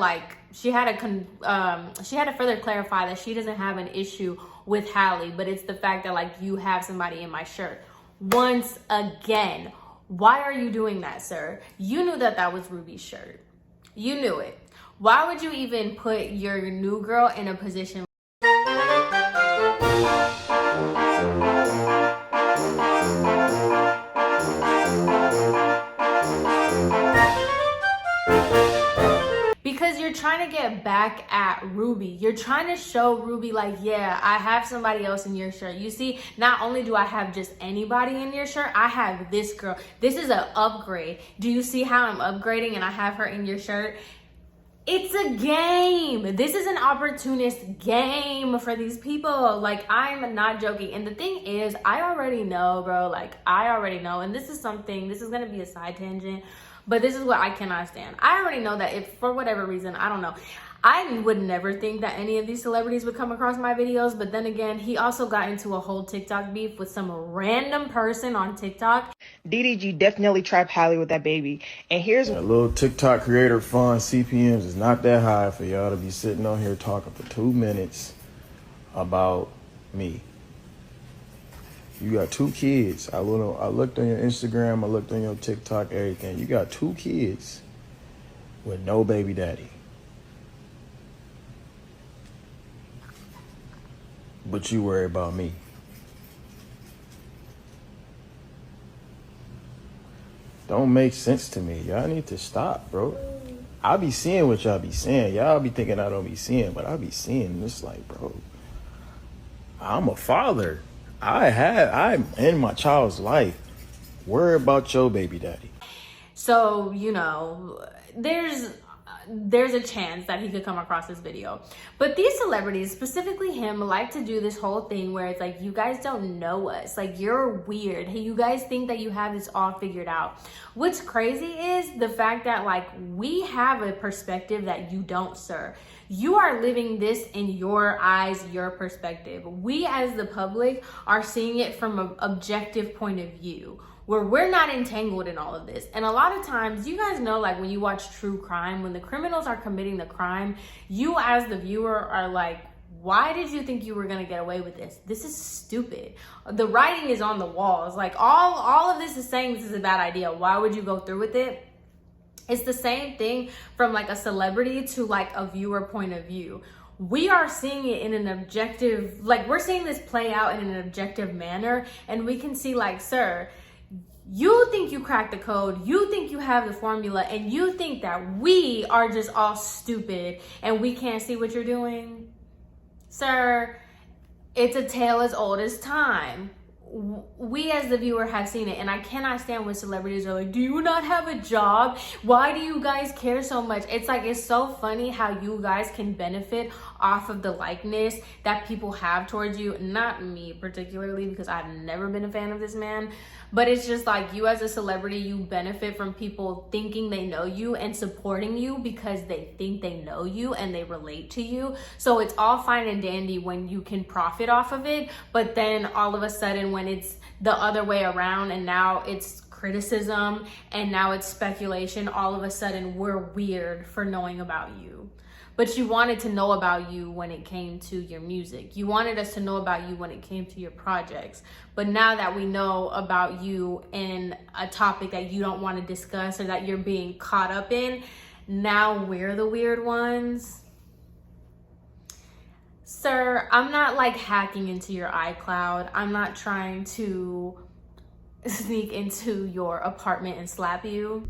clarify that she doesn't have an issue with Halle, but it's the fact that like, you have somebody in my shirt. Once again, why are you doing that, sir? You knew that was Ruby's shirt. You knew it. Why would you even put your new girl in a position? Because you're trying to get back at Ruby. You're trying to show Ruby like, yeah, I have somebody else in your shirt. You see, not only do I have just anybody in your shirt, I have this girl. This is an upgrade. Do you see how I'm upgrading and I have her in your shirt? It's a game. This is an opportunist game for these people. Like, I'm not joking. And the thing is, I already know, bro. Like, I already know. And this is going to be a side tangent. But this is what I cannot stand. I already know that if, for whatever reason, I don't know, I would never think that any of these celebrities would come across my videos. But then again, he also got into a whole TikTok beef with some random person on TikTok. DDG definitely trapped Halle with that baby. And here's a little TikTok creator fund CPMs is not that high for y'all to be sitting on here talking for 2 minutes about me. You got 2 kids. I looked on your Instagram, I looked on your TikTok, everything. You got 2 kids with no baby daddy. But you worry about me. Don't make sense to me. Y'all need to stop, bro. I be seeing what y'all be saying. Y'all be thinking I don't be seeing, but I be seeing this like, bro, I'm a father. I'm in my child's life. Worry about your baby daddy. So, there's there's a chance that he could come across this video. But these celebrities, specifically him, like to do this whole thing where it's like, you guys don't know us. Like, you're weird. Hey, you guys think that you have this all figured out. What's crazy is the fact that, like, we have a perspective that you don't, sir. You are living this in your eyes, your perspective. We as the public are seeing it from an objective point of view, where we're not entangled in all of this. And a lot of times, you guys know, like, when you watch true crime, when the criminals are committing the crime, you as the viewer are like, why did you think you were gonna get away with this? This is stupid. The writing is on the walls. Like, all of this is saying this is a bad idea. Why would you go through with it? It's the same thing from like a celebrity to like a viewer point of view. We are seeing it in an objective, like, we're seeing this play out in an objective manner, and we can see, like, sir, you think you cracked the code, you think you have the formula, and you think that we are just all stupid and we can't see what you're doing? Sir, it's a tale as old as time. We as the viewer have seen it, and I cannot stand when celebrities are like, do you not have a job? Why do you guys care so much? It's like, it's so funny how you guys can benefit off of the likeness that people have towards you. Not me particularly, because I've never been a fan of this man, but it's just like, you as a celebrity, you benefit from people thinking they know you and supporting you because they think they know you and they relate to you. So it's all fine and dandy when you can profit off of it, but then all of a sudden when it's the other way around and now it's criticism and now it's speculation, all of a sudden we're weird for knowing about you. But you wanted to know about you when it came to your music. You wanted us to know about you when it came to your projects. But now that we know about you in a topic that you don't want to discuss or that you're being caught up in, now we're the weird ones. Sir, I'm not like hacking into your iCloud. I'm not trying to sneak into your apartment and slap you.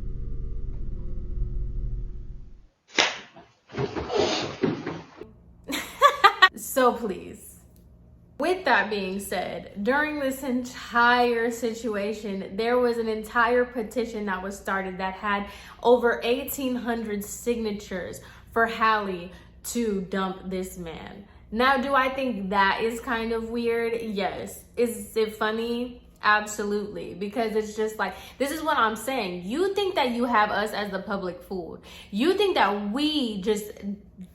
So please, with that being said, during this entire situation, there was an entire petition that was started that had over 1,800 signatures for Halle to dump this man. Now, do I think that is kind of weird? Yes. Is it funny? Absolutely. Because it's just like, this is what I'm saying. You think that you have us as the public fooled. You think that we just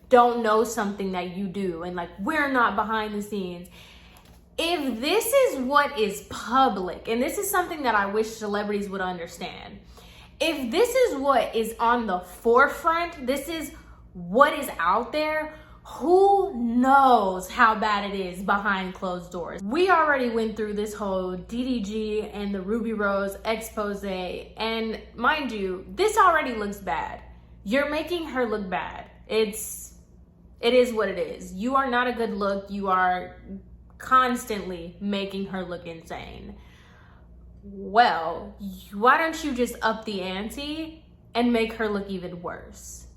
don't know something that you do and like we're not behind the scenes. If this is what is public, and this is something that I wish celebrities would understand, if this is what is on the forefront, this is what is out there, who knows how bad it is behind closed doors. We already went through this whole DDG and the Ruby Rose expose, and mind you, this already looks bad. You're making her look bad. It is what it is. You are not a good look. You are constantly making her look insane. Well, why don't you just up the ante and make her look even worse?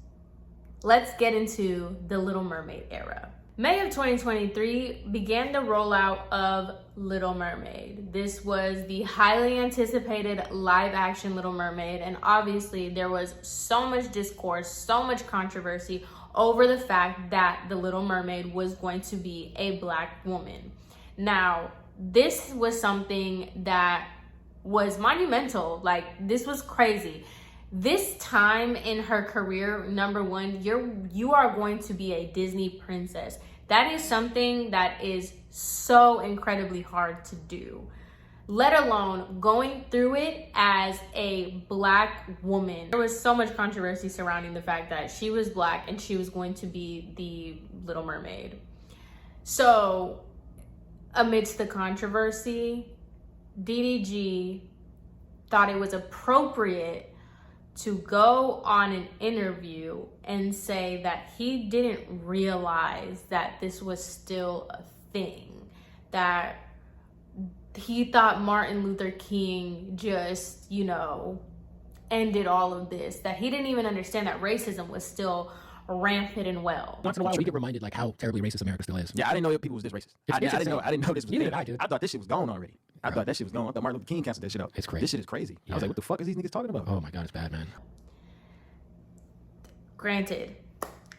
Let's get into the Little Mermaid era. May of 2023 began the rollout of Little Mermaid. This was the highly anticipated live action Little Mermaid, and obviously there was so much discourse, so much controversy over the fact that the Little Mermaid was going to be a Black woman. Now, this was something that was monumental. Like, this was crazy. This time in her career, number one, you are going to be a Disney princess. That is something that is so incredibly hard to do, let alone going through it as a Black woman. There was so much controversy surrounding the fact that she was Black and she was going to be the Little Mermaid. So amidst the controversy, DDG thought it was appropriate to go on an interview and say that he didn't realize that this was still a thing, that he thought Martin Luther King just, ended all of this, that he didn't even understand that racism was still rampant and well. Once in a while, we get reminded like how terribly racist America still is. Yeah, I didn't know people was this racist. I didn't know this was. Neither did I, dude. I thought this shit was gone already. I thought that shit was gone. I thought Martin Luther King canceled that shit out. It's crazy. This shit is crazy. Yeah. I was like, what the fuck is these niggas talking about? Oh my god, it's bad, man. granted,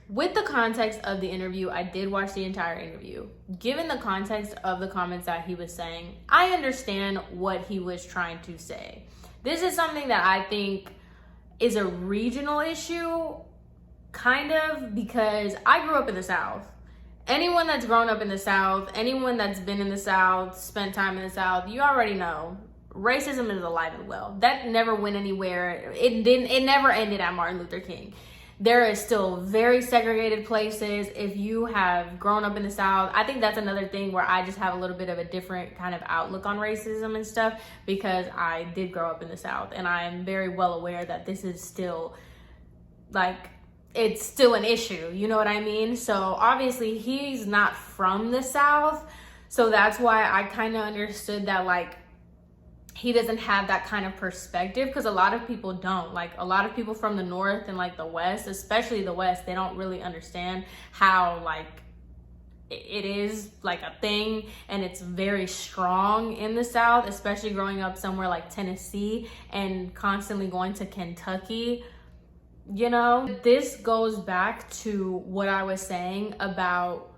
with the context of the interview, I did watch the entire interview. Given the context of the comments that he was saying, I understand what he was trying to say. This is something that I think is a regional issue, kind of, because I grew up in the South. Anyone that's grown up in the South, anyone that's been in the South, spent time in the South, you already know racism is alive and well. That never went anywhere. It never ended at Martin Luther King. There is still very segregated places. If you have grown up in the South, I think that's another thing where I just have a little bit of a different kind of outlook on racism and stuff, because I did grow up in the South, and I am very well aware that this is still, like, it's still an issue, you know what I mean? So obviously he's not from the South, so that's why I kind of understood that, like, he doesn't have that kind of perspective, because a lot of people don't. Like, a lot of people from the North and, like, the West, especially the West, they don't really understand how, like, it is, like, a thing, and it's very strong in the South, especially growing up somewhere like Tennessee and constantly going to Kentucky. You know, this goes back to what I was saying about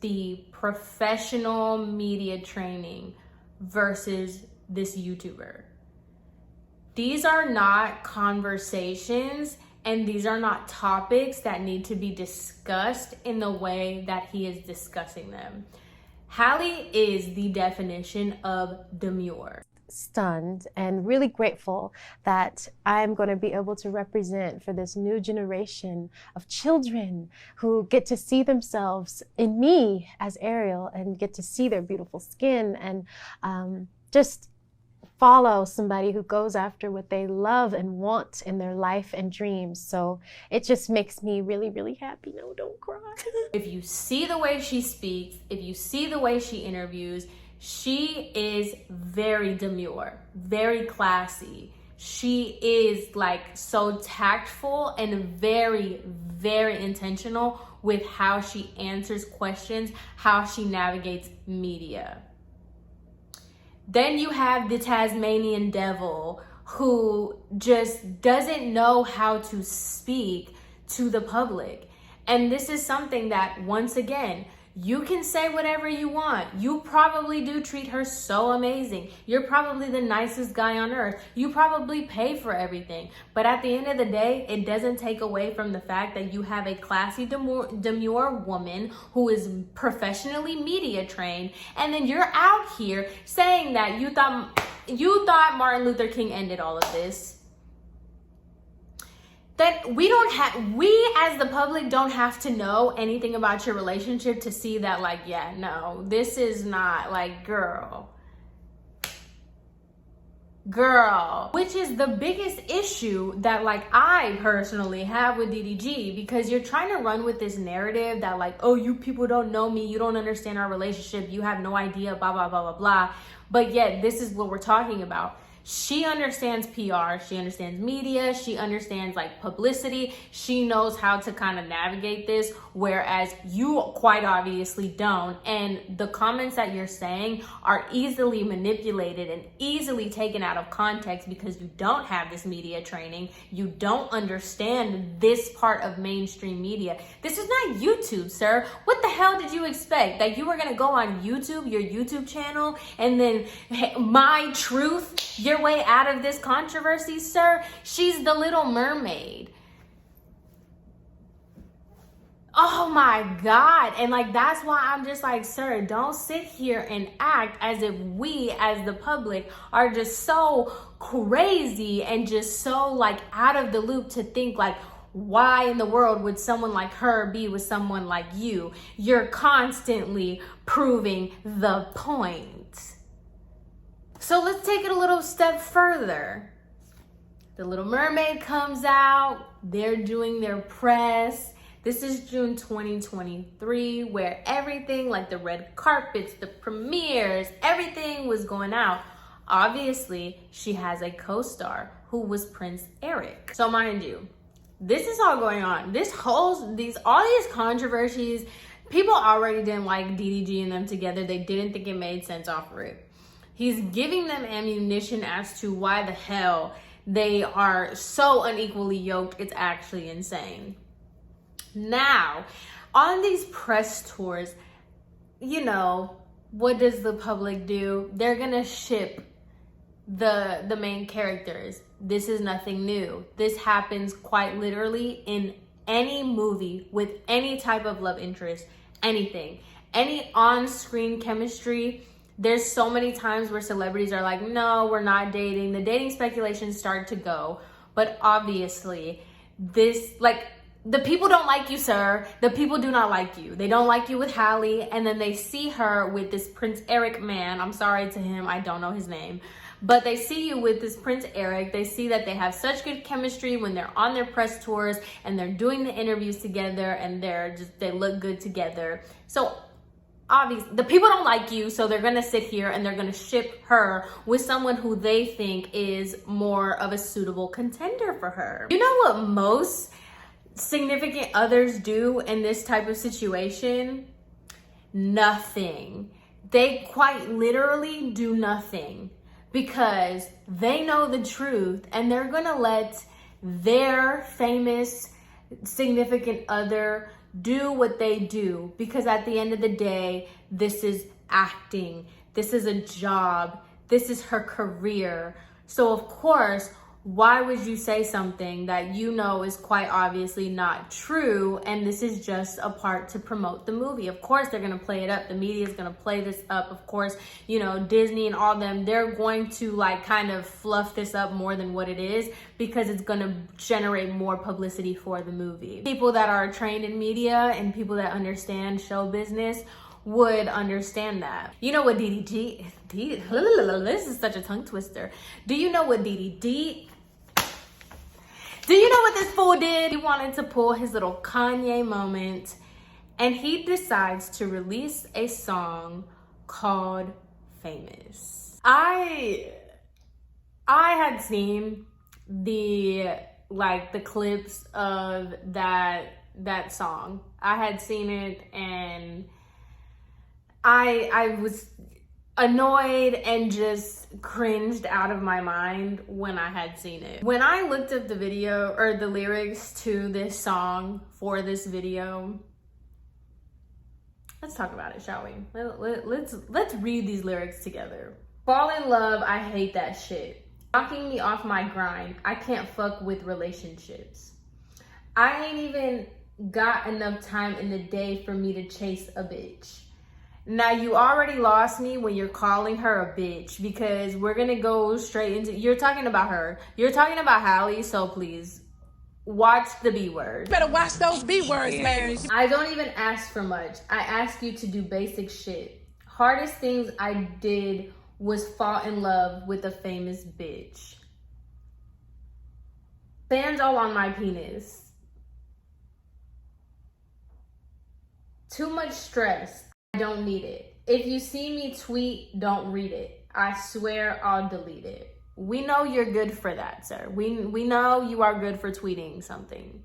the professional media training versus this YouTuber. These are not conversations, and these are not topics that need to be discussed in the way that he is discussing them. Halle is the definition of demure. Stunned and really grateful that I'm going to be able to represent for this new generation of children who get to see themselves in me as Ariel and get to see their beautiful skin and just follow somebody who goes after what they love and want in their life and dreams. So it just makes me really, really happy. No, don't cry. If you see the way she speaks, if you see the way she interviews, she is very demure, very classy. She is, like, so tactful and very, very intentional with how she answers questions, how she navigates media. Then you have the Tasmanian devil, who just doesn't know how to speak to the public. And this is something that, once again, you can say whatever you want. You probably do treat her so amazing. You're probably the nicest guy on earth. You probably pay for everything. But at the end of the day, it doesn't take away from the fact that you have a classy, demure woman who is professionally media trained. And then you're out here saying that you thought Martin Luther King ended all of this. That we as the public don't have to know anything about your relationship to see that, like, yeah, no, this is not, like, girl, which is the biggest issue that, like, I personally have with DDG, because you're trying to run with this narrative that, like, oh, you people don't know me, you don't understand our relationship, you have no idea, blah, blah, blah, blah, blah. But yet this is what we're talking about. She understands PR, she understands media, she understands, like, publicity, she knows how to kind of navigate this, whereas you quite obviously don't. And the comments that you're saying are easily manipulated and easily taken out of context because you don't have this media training, you don't understand this part of mainstream media. This is not YouTube, sir. What the hell did you expect? That you were gonna go on YouTube, your YouTube channel, and then my truth, your way out of this controversy, sir? She's the Little Mermaid. Oh my God. And, like, that's why I'm just like, sir, don't sit here and act as if we as the public are just so crazy and just so, like, out of the loop to think, like, why in the world would someone like her be with someone like you? You're constantly proving the point. So let's take it a little step further. The Little Mermaid comes out, they're doing their press. This is June 2023, where everything, like the red carpets, the premieres, everything was going out. Obviously, she has a co-star who was Prince Eric. So mind you, this is all going on. All these controversies, people already didn't like DDG and them together. They didn't think it made sense off rip. He's giving them ammunition as to why the hell they are so unequally yoked. It's actually insane. Now, on these press tours, you know, what does the public do? They're gonna ship the main characters. This is nothing new. This happens quite literally in any movie with any type of love interest, anything. Any on-screen chemistry. There's so many times where celebrities are like, no, we're not dating. The dating speculations start to go. But obviously, this, like, the people don't like you, sir. The people do not like you. They don't like you with Halle, and then they see her with this Prince Eric man. I'm sorry to him, I don't know his name. But they see you with this Prince Eric. They see that they have such good chemistry when they're on their press tours and they're doing the interviews together and they look good together. So obviously, the people don't like you, so they're gonna sit here and they're gonna ship her with someone who they think is more of a suitable contender for her. You know what most significant others do in this type of situation? Nothing. They quite literally do nothing because they know the truth and they're gonna let their famous significant other do what they do, because at the end of the day, this is acting, this is a job, this is her career. So of course, why would you say something that you know is quite obviously not true, and this is just a part to promote the movie? Of course they're gonna play it up. The media is gonna play this up. Of course, you know, Disney and all them, they're going to like kind of fluff this up more than what it is, because it's gonna generate more publicity for the movie. People that are trained in media and people that understand show business would understand that. You know what DDG, this is such a tongue twister. Do you know what DDD? Do you know what this fool did? He wanted to pull his little Kanye moment, and he decides to release a song called Famous. I had seen the clips of that song. I had seen it and I was annoyed and just cringed out of my mind when I had seen it. When I looked up the video or the lyrics to this song for this video, let's talk about it, shall we? Let's read these lyrics together. Fall in love, I hate that shit. Knocking me off my grind, I can't fuck with relationships. I ain't even got enough time in the day for me to chase a bitch. Now, you already lost me when you're calling her a bitch, because we're gonna go straight into, you're talking about her. You're talking about Halle, so please watch the B word. Better watch those B words, man. I don't even ask for much. I ask you to do basic shit. Hardest things I did was fall in love with a famous bitch. Fans all on my penis. Too much stress. I don't need it. If you see me tweet, don't read it. I swear I'll delete it. We know you're good for that, sir. We know you are good for tweeting something.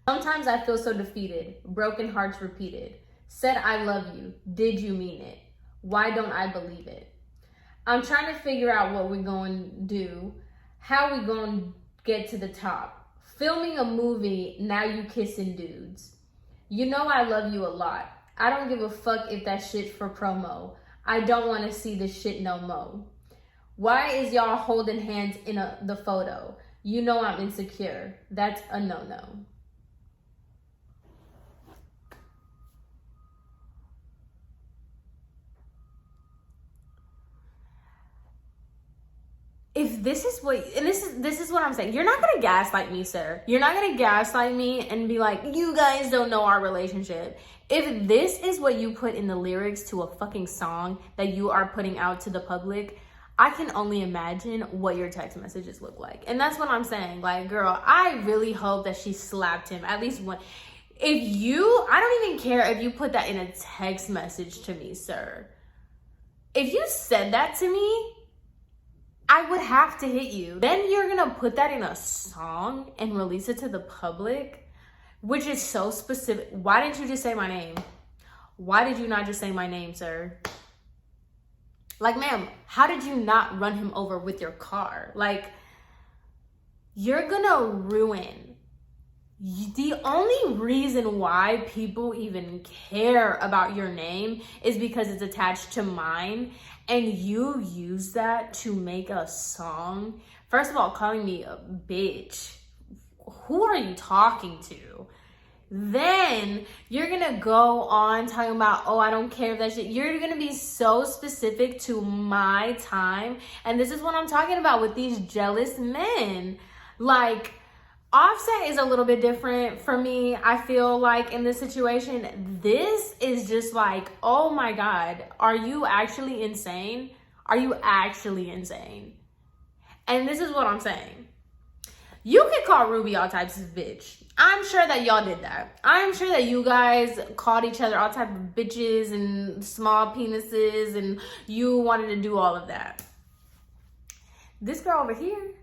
Sometimes I feel so defeated, broken hearts repeated. Said I love you, did you mean it? Why don't I believe it? I'm trying to figure out what we're going to do, how we going to get to the top. Filming a movie, now you kissing dudes. You know I love you a lot. I don't give a fuck if that shit for promo. I don't want to see this shit no mo. Why is y'all holding hands in the photo? You know I'm insecure. That's a no-no. If this is what, and this is what I'm saying, you're not gonna gaslight me, sir. You're not gonna gaslight me and be like, you guys don't know our relationship. If this is what you put in the lyrics to a fucking song that you are putting out to the public, I can only imagine what your text messages look like. And that's what I'm saying. Like, girl, I really hope that she slapped him at least one. I don't even care if you put that in a text message to me, sir. If you said that to me, I would have to hit you. Then you're gonna put that in a song and release it to the public, which is so specific. Why didn't you just say my name? Why did you not just say my name, sir? Like, ma'am, how did you not run him over with your car? Like, you're gonna ruin the only reason why people even care about your name is because it's attached to mine, and you use that to make a song. First of all, calling me a bitch. Who are you talking to? Then you're gonna go on talking about, oh, I don't care if that shit. You're gonna be so specific to my time. And this is what I'm talking about with these jealous men. Like, Offset is a little bit different for me. I feel like in this situation, this is just like, oh my God, are you actually insane? Are you actually insane? And this is what I'm saying. You could call Rubi all types of bitch. I'm sure that y'all did that. I'm sure that you guys called each other all type of bitches and small penises, and you wanted to do all of that. This girl over here,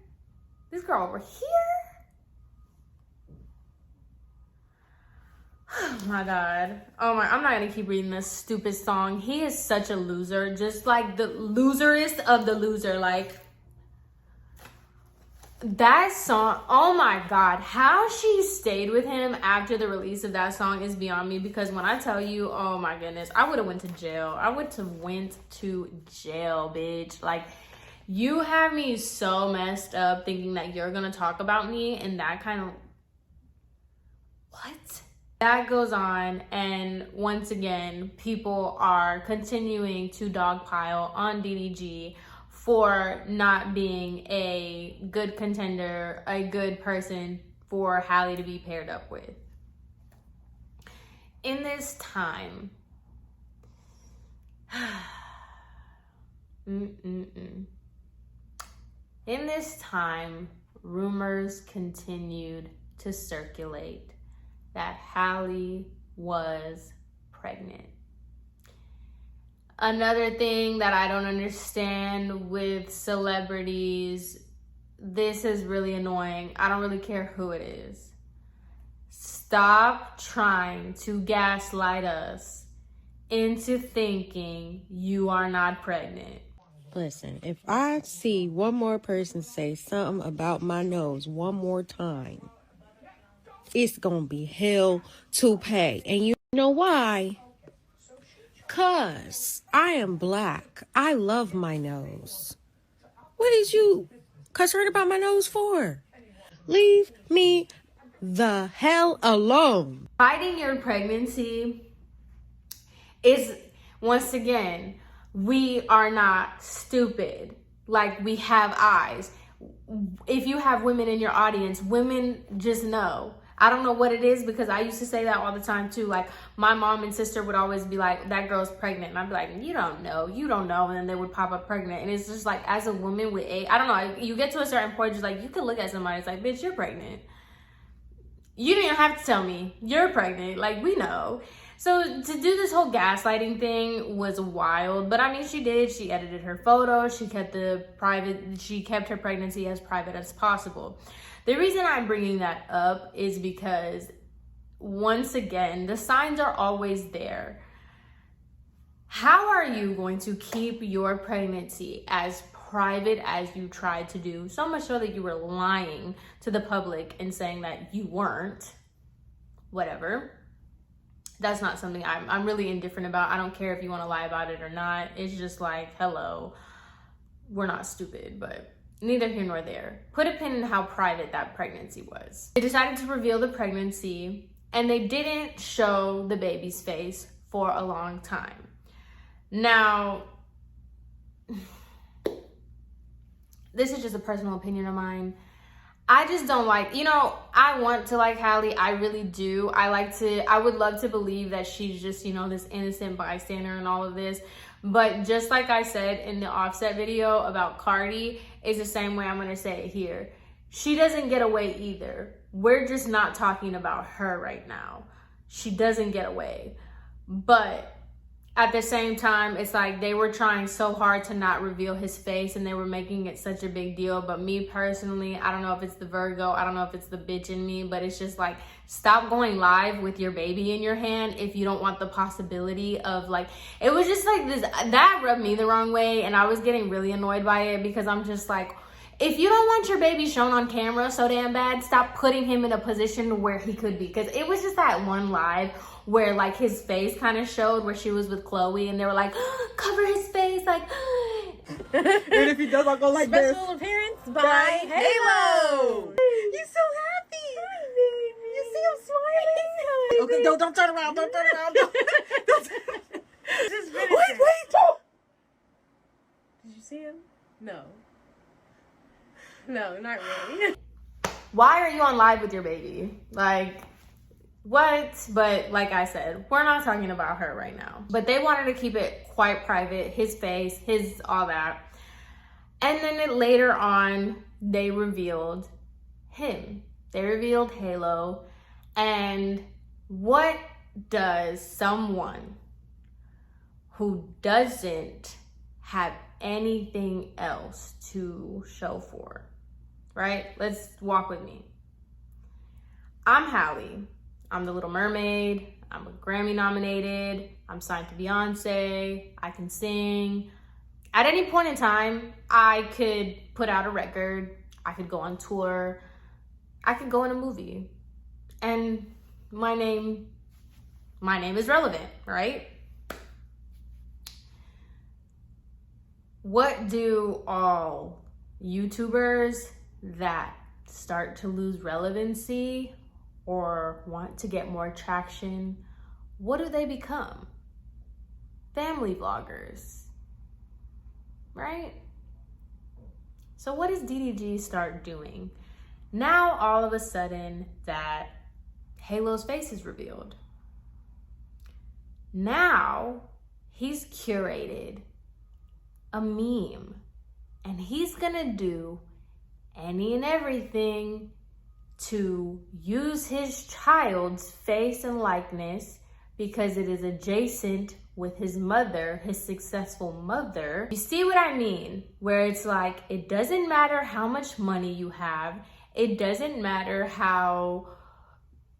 oh my God. Oh my, I'm not gonna keep reading this stupid song. He is such a loser, just like the loserest of the loser. Like, that song, oh my God, how she stayed with him after the release of that song is beyond me, because when I tell you, oh my goodness, I would have went to jail. I would have went to jail, bitch. Like, you have me so messed up thinking that you're gonna talk about me and that kind of, what? That goes on, and once again, people are continuing to dogpile on DDG for not being a good contender, a good person for Halle to be paired up with. In this time, in this time, rumors continued to circulate that Halle was pregnant. Another thing that I don't understand with celebrities, this is really annoying. I don't really care who it is. Stop trying to gaslight us into thinking you are not pregnant. Listen, if I see one more person say something about my nose one more time, it's gonna be hell to pay. And you know why? Cause I am black. I love my nose. What is you concerned about my nose for? Leave me the hell alone. Hiding your pregnancy is, once again, we are not stupid. Like, we have eyes. If you have women in your audience, women just know. I don't know what it is, because I used to say that all the time too. Like, my mom and sister would always be like, that girl's pregnant. And I'd be like, you don't know. And then they would pop up pregnant. And it's just like, as a woman with I don't know, you get to a certain point, just like, you can look at somebody, it's like, bitch, you're pregnant. You didn't have to tell me you're pregnant. Like, we know. So to do this whole gaslighting thing was wild. But I mean, she edited her photo. She kept her pregnancy as private as possible. The reason I'm bringing that up is because, once again, the signs are always there. How are you going to keep your pregnancy as private as you tried to do? So much so that you were lying to the public and saying that you weren't. Whatever. That's not something I'm really indifferent about. I don't care if you want to lie about it or not. It's just like, hello, we're not stupid, but neither here nor there. Put a pin in how private that pregnancy was. They decided to reveal the pregnancy, and they didn't show the baby's face for a long time. Now, this is just a personal opinion of mine. I just don't like, I want to like Halle. I really do. I would love to believe that she's just, this innocent bystander and all of this. But just like I said in the Offset video about Cardi, is the same way I'm going to say it here. She doesn't get away either. We're just not talking about her right now. She doesn't get away. But at the same time, it's like they were trying so hard to not reveal his face, and they were making it such a big deal. But me personally, I don't know if it's the Virgo, I don't know if it's the bitch in me, but it's just like, stop going live with your baby in your hand if you don't want the possibility of, like, it was just like this, that rubbed me the wrong way, and I was getting really annoyed by it, because I'm just like, if you don't want your baby shown on camera so damn bad, stop putting him in a position where he could be. Because it was just that one live where like his face kind of showed where she was with Chloe and they were like, cover his face, like. And if he does, I'll go like this. Special appearance by Halo. You're so happy. Hi, baby. You see him smiling? Okay, don't turn around. Don't turn around. Don't turn around. Just finish Wait, don't. Did you see him? No. No, not really. Why are you on live with your baby? Like, what? But like I said, we're not talking about her right now. But they wanted to keep it quite private, his face, his all that. And then later on, they revealed him. They revealed Halo. And what does someone who doesn't have anything else to show for, right? Let's walk with me. I'm Halle. I'm the Little Mermaid. I'm a Grammy nominated. I'm signed to Beyonce. I can sing. At any point in time, I could put out a record. I could go on tour. I could go in a movie. And my name is relevant, right? What do all YouTubers that start to lose relevancy or want to get more traction, what do they become? Family vloggers, right? So what does DDG start doing? Now all of a sudden that Halo's face is revealed. Now he's curated a meme and he's gonna do any and everything to use his child's face and likeness because it is adjacent with his mother, his successful mother. You see what I mean? Where it's like, it doesn't matter how much money you have. It doesn't matter how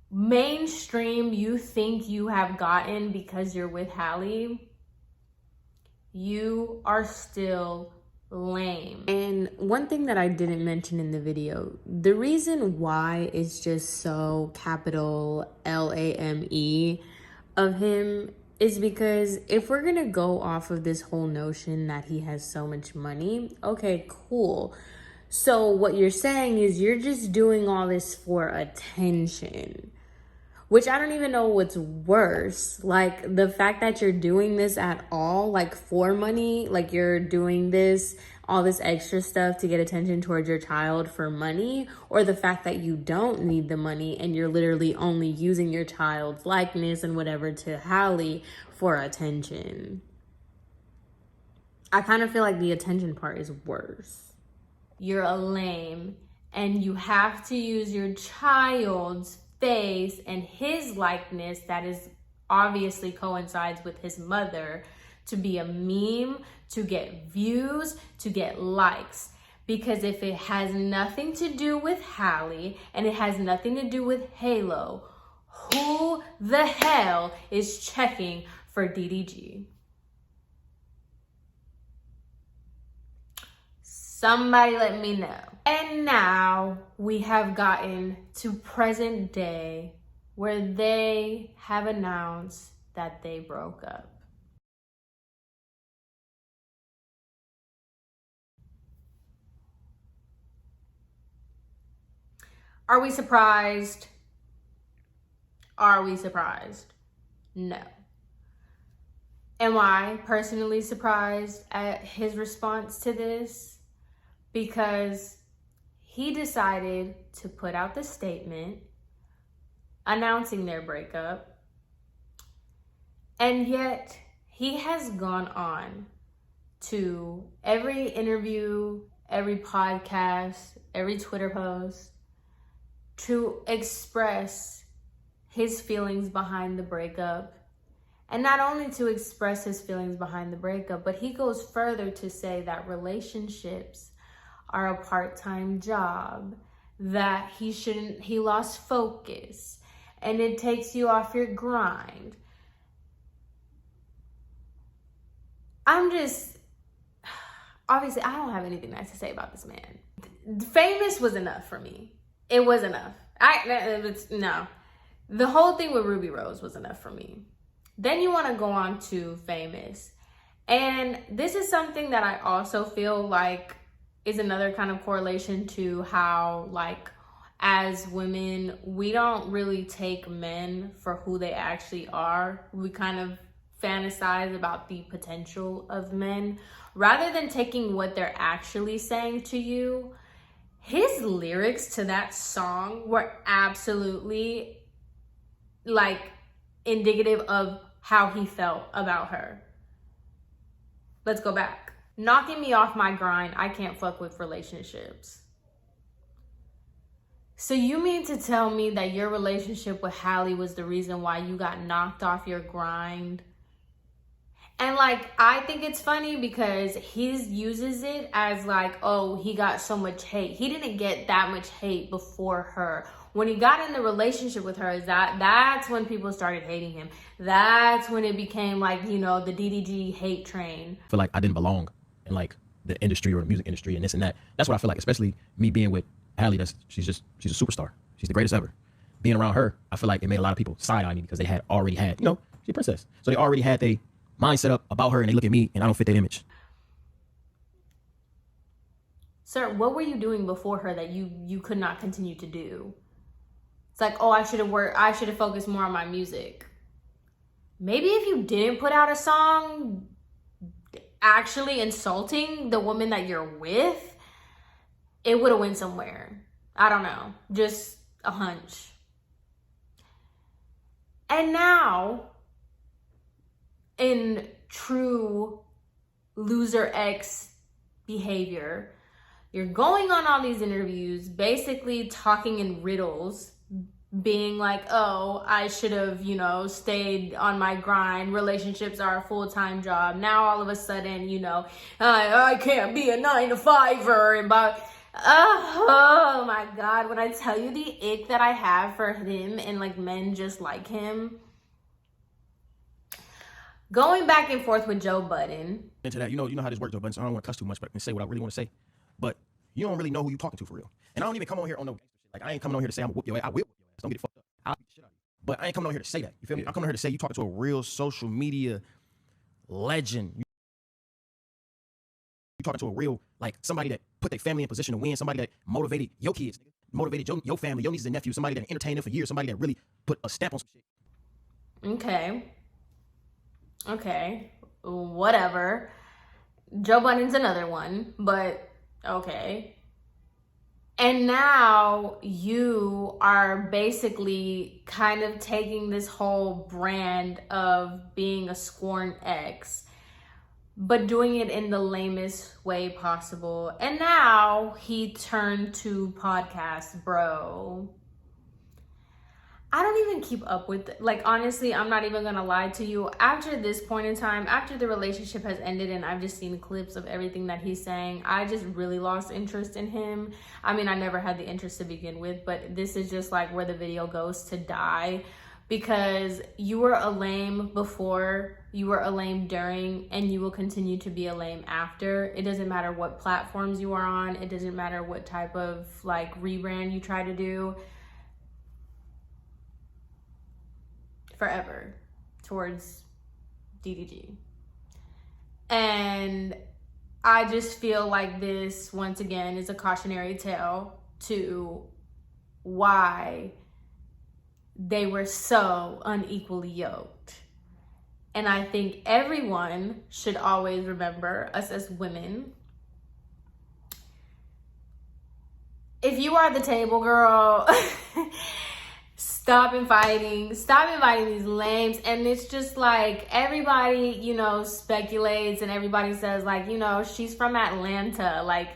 mainstream you think you have gotten because you're with Halle. You are still lame. And one thing that I didn't mention in the video, the reason why it's just so capital LAME of him is because if we're gonna go off of this whole notion that he has so much money, okay, cool. So what you're saying is you're just doing all this for attention, which I don't even know what's worse. Like the fact that you're doing this at all, like for money, like you're doing this, all this extra stuff to get attention towards your child for money, or the fact that you don't need the money and you're literally only using your child's likeness and whatever to Halle for attention. I kind of feel like the attention part is worse. You're a lame and you have to use your child's face and his likeness that is obviously coincides with his mother to be a meme, to get views, to get likes. Because if it has nothing to do with Halle and it has nothing to do with Halo, who the hell is checking for DDG? Somebody let me know. And now we have gotten to present day where they have announced that they broke up. Are we surprised? Are we surprised? No. Am I personally surprised at his response to this? Because he decided to put out the statement announcing their breakup, and yet he has gone on to every interview, every podcast, every Twitter post to express his feelings behind the breakup. And not only to express his feelings behind the breakup, but he goes further to say that relationships are a part-time job, that he lost focus, and it takes you off your grind. Obviously, I don't have anything nice to say about this man. Famous was enough for me. It was enough. No. The whole thing with Ruby Rose was enough for me. Then you want to go on to Famous. And this is something that I also feel like is another kind of correlation to how, like, as women, we don't really take men for who they actually are. We kind of fantasize about the potential of men rather than taking what they're actually saying to you. His lyrics to that song were absolutely, like, indicative of how he felt about her. Let's go back. Knocking me off my grind, I can't fuck with relationships. So you mean to tell me that your relationship with Halle was the reason why you got knocked off your grind? And like, I think it's funny because he uses it as like, oh, he got so much hate. He didn't get that much hate before her. When he got in the relationship with her, that's when people started hating him. That's when it became like, you know, the DDG hate train. I feel like I didn't belong in like the industry or the music industry and this and that. That's what I feel like, especially me being with Halle. She's a superstar. She's the greatest ever. Being around her, I feel like it made a lot of people side eye me because they had already had, you know, she's a princess. So they already had their mindset up about her and they look at me and I don't fit that image. Sir, what were you doing before her that you could not continue to do? It's like, oh, I should have focused more on my music. Maybe if you didn't put out a song actually insulting the woman that you're with, it would have went somewhere. I don't know. Just a hunch. And now, in true loser X behavior, you're going on all these interviews, basically talking in riddles, being like, oh, I should have, you know, stayed on my grind. Relationships are a full-time job. Now all of a sudden, you know, I can't be a 9-to-5er. And oh my God, when I tell you the ick that I have for him and like men just like him. Going back and forth with Joe Budden. Into that, you know how this works, Joe Budden, so I don't want to cuss too much, but I can say what I really want to say. But you don't really know who you're talking to for real. And I don't even come on here on no like I ain't coming on here to say I'm gonna whoop your ass. I will whoop your ass. Don't get fucked up. I'll beat the shit out of you. But I ain't coming on here to say that. You feel me? I'm coming on here to say you talking to a real social media legend. You talking to a real, like, somebody that put their family in position to win, somebody that motivated your kids, motivated your family, your nieces and nephews, somebody that entertained them for years, somebody that really put a stamp on some shit. Okay. Whatever. Joe Budden's another one, but okay. And now you are basically kind of taking this whole brand of being a scorned ex, but doing it in the lamest way possible. And now he turned to podcast, bro. I don't even keep up with it. Like, honestly, I'm not even gonna lie to you. After this point in time, after the relationship has ended and I've just seen clips of everything that he's saying, I just really lost interest in him. I mean, I never had the interest to begin with, but this is just like where the video goes to die, because you were a lame before, you were a lame during, and you will continue to be a lame after. It doesn't matter what platforms you are on. It doesn't matter what type of like rebrand you try to do. Forever towards DDG. And I just feel like this, once again, is a cautionary tale to why they were so unequally yoked. And I think everyone should always remember, us as women, if you are the table girl, stop inviting these lames. And it's just like everybody, you know, speculates and everybody says like, you know, she's from Atlanta. Like,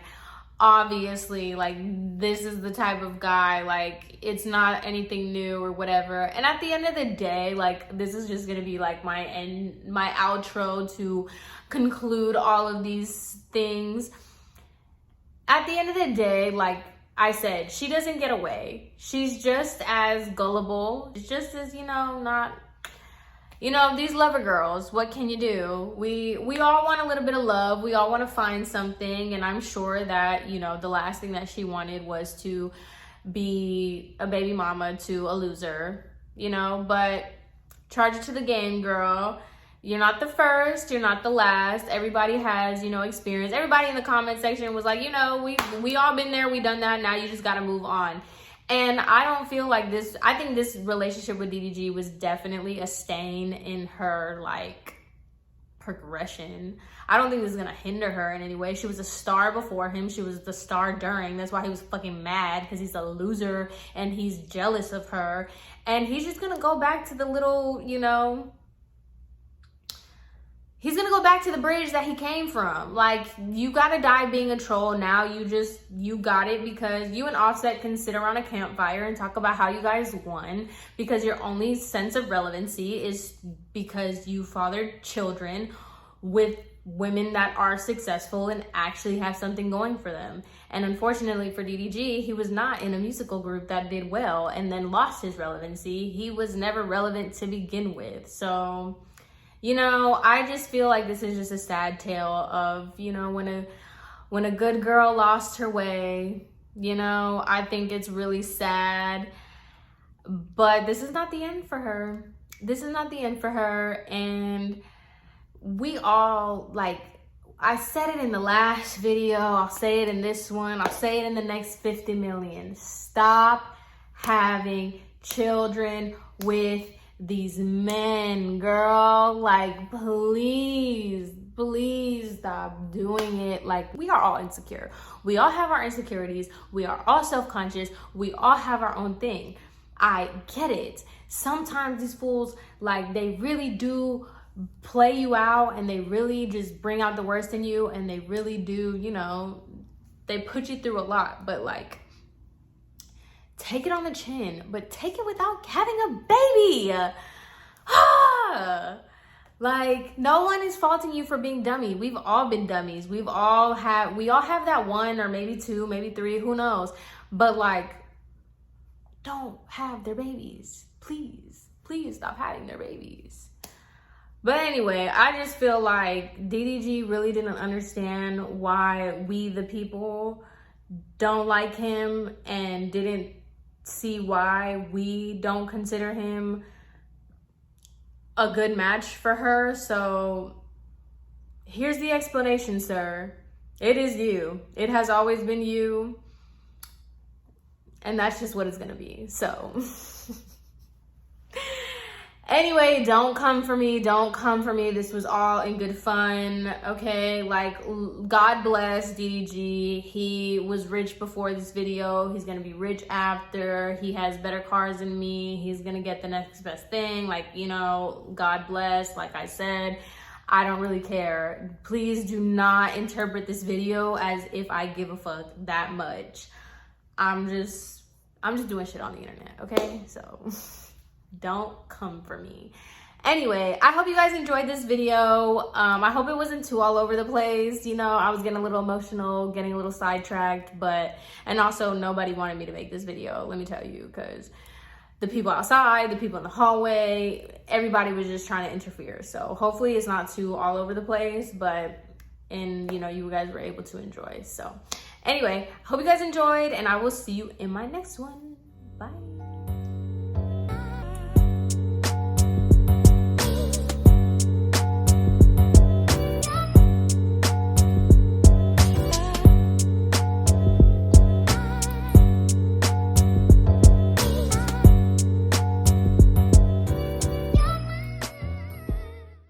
obviously, like, this is the type of guy, like, it's not anything new or whatever. And at the end of the day, like, this is just gonna be like my outro to conclude all of these things. At the end of the day, like I said, she doesn't get away. She's just as gullible. It's just as, you know, not, you know, these lover girls, what can you do? We all want a little bit of love. We all want to find something. And I'm sure that, you know, the last thing that she wanted was to be a baby mama to a loser, you know, but charge it to the game, girl. You're not the first, you're not the last. Everybody has, you know, experience. Everybody in the comment section was like, you know, we all been there, we done that, now you just gotta move on. And I don't feel like this, I think this relationship with DDG was definitely a stain in her, like, progression. I don't think this is gonna hinder her in any way. She was a star before him, she was the star during. That's why he was fucking mad, because he's a loser and he's jealous of her. And he's just gonna go back to the little, you know, he's gonna go back to the bridge that he came from. Like, you gotta die being a troll. Now you got it, because you and Offset can sit around a campfire and talk about how you guys won, because your only sense of relevancy is because you fathered children with women that are successful and actually have something going for them. And unfortunately for DDG, he was not in a musical group that did well and then lost his relevancy. He was never relevant to begin with. So, you know, I just feel like this is just a sad tale of, you know, when a good girl lost her way. You know, I think it's really sad, but this is not the end for her. This is not the end for her. And we all, like, I said it in the last video, I'll say it in this one, I'll say it in the next 50 million. Stop having children with these men, girl. Like, please stop doing it. Like, we are all insecure. We all have our insecurities. We are all self-conscious. We all have our own thing. I get it. Sometimes these fools, like, they really do play you out, and they really just bring out the worst in you, and they really do, you know, they put you through a lot. But, like, take it on the chin, but take it without having a baby. Like, no one is faulting you for being dummy. We've all been dummies. We all have that one, or maybe two, maybe three, who knows. But, like, don't have their babies. Please stop having their babies. But anyway, I just feel like DDG really didn't understand why we, the people, don't like him, and didn't see why we don't consider him a good match for her. So here's the explanation, sir. It is you. It has always been you. And that's just what it's gonna be. So anyway, don't come for me. Don't come for me. This was all in good fun, okay? Like, God bless DDG. He was rich before this video. He's gonna be rich after. He has better cars than me. He's gonna get the next best thing. Like, you know, God bless. Like I said, I don't really care. Please do not interpret this video as if I give a fuck that much. I'm just doing shit on the internet, okay? So don't come for me. Anyway, I hope you guys enjoyed this video. I hope it wasn't too all over the place. You know, I was getting a little emotional, getting a little sidetracked, and also nobody wanted me to make this video, let me tell you, because the people outside, the people in the hallway, everybody was just trying to interfere. So hopefully it's not too all over the place, and you know, you guys were able to enjoy. So anyway, hope you guys enjoyed, and I will see you in my next one. Bye.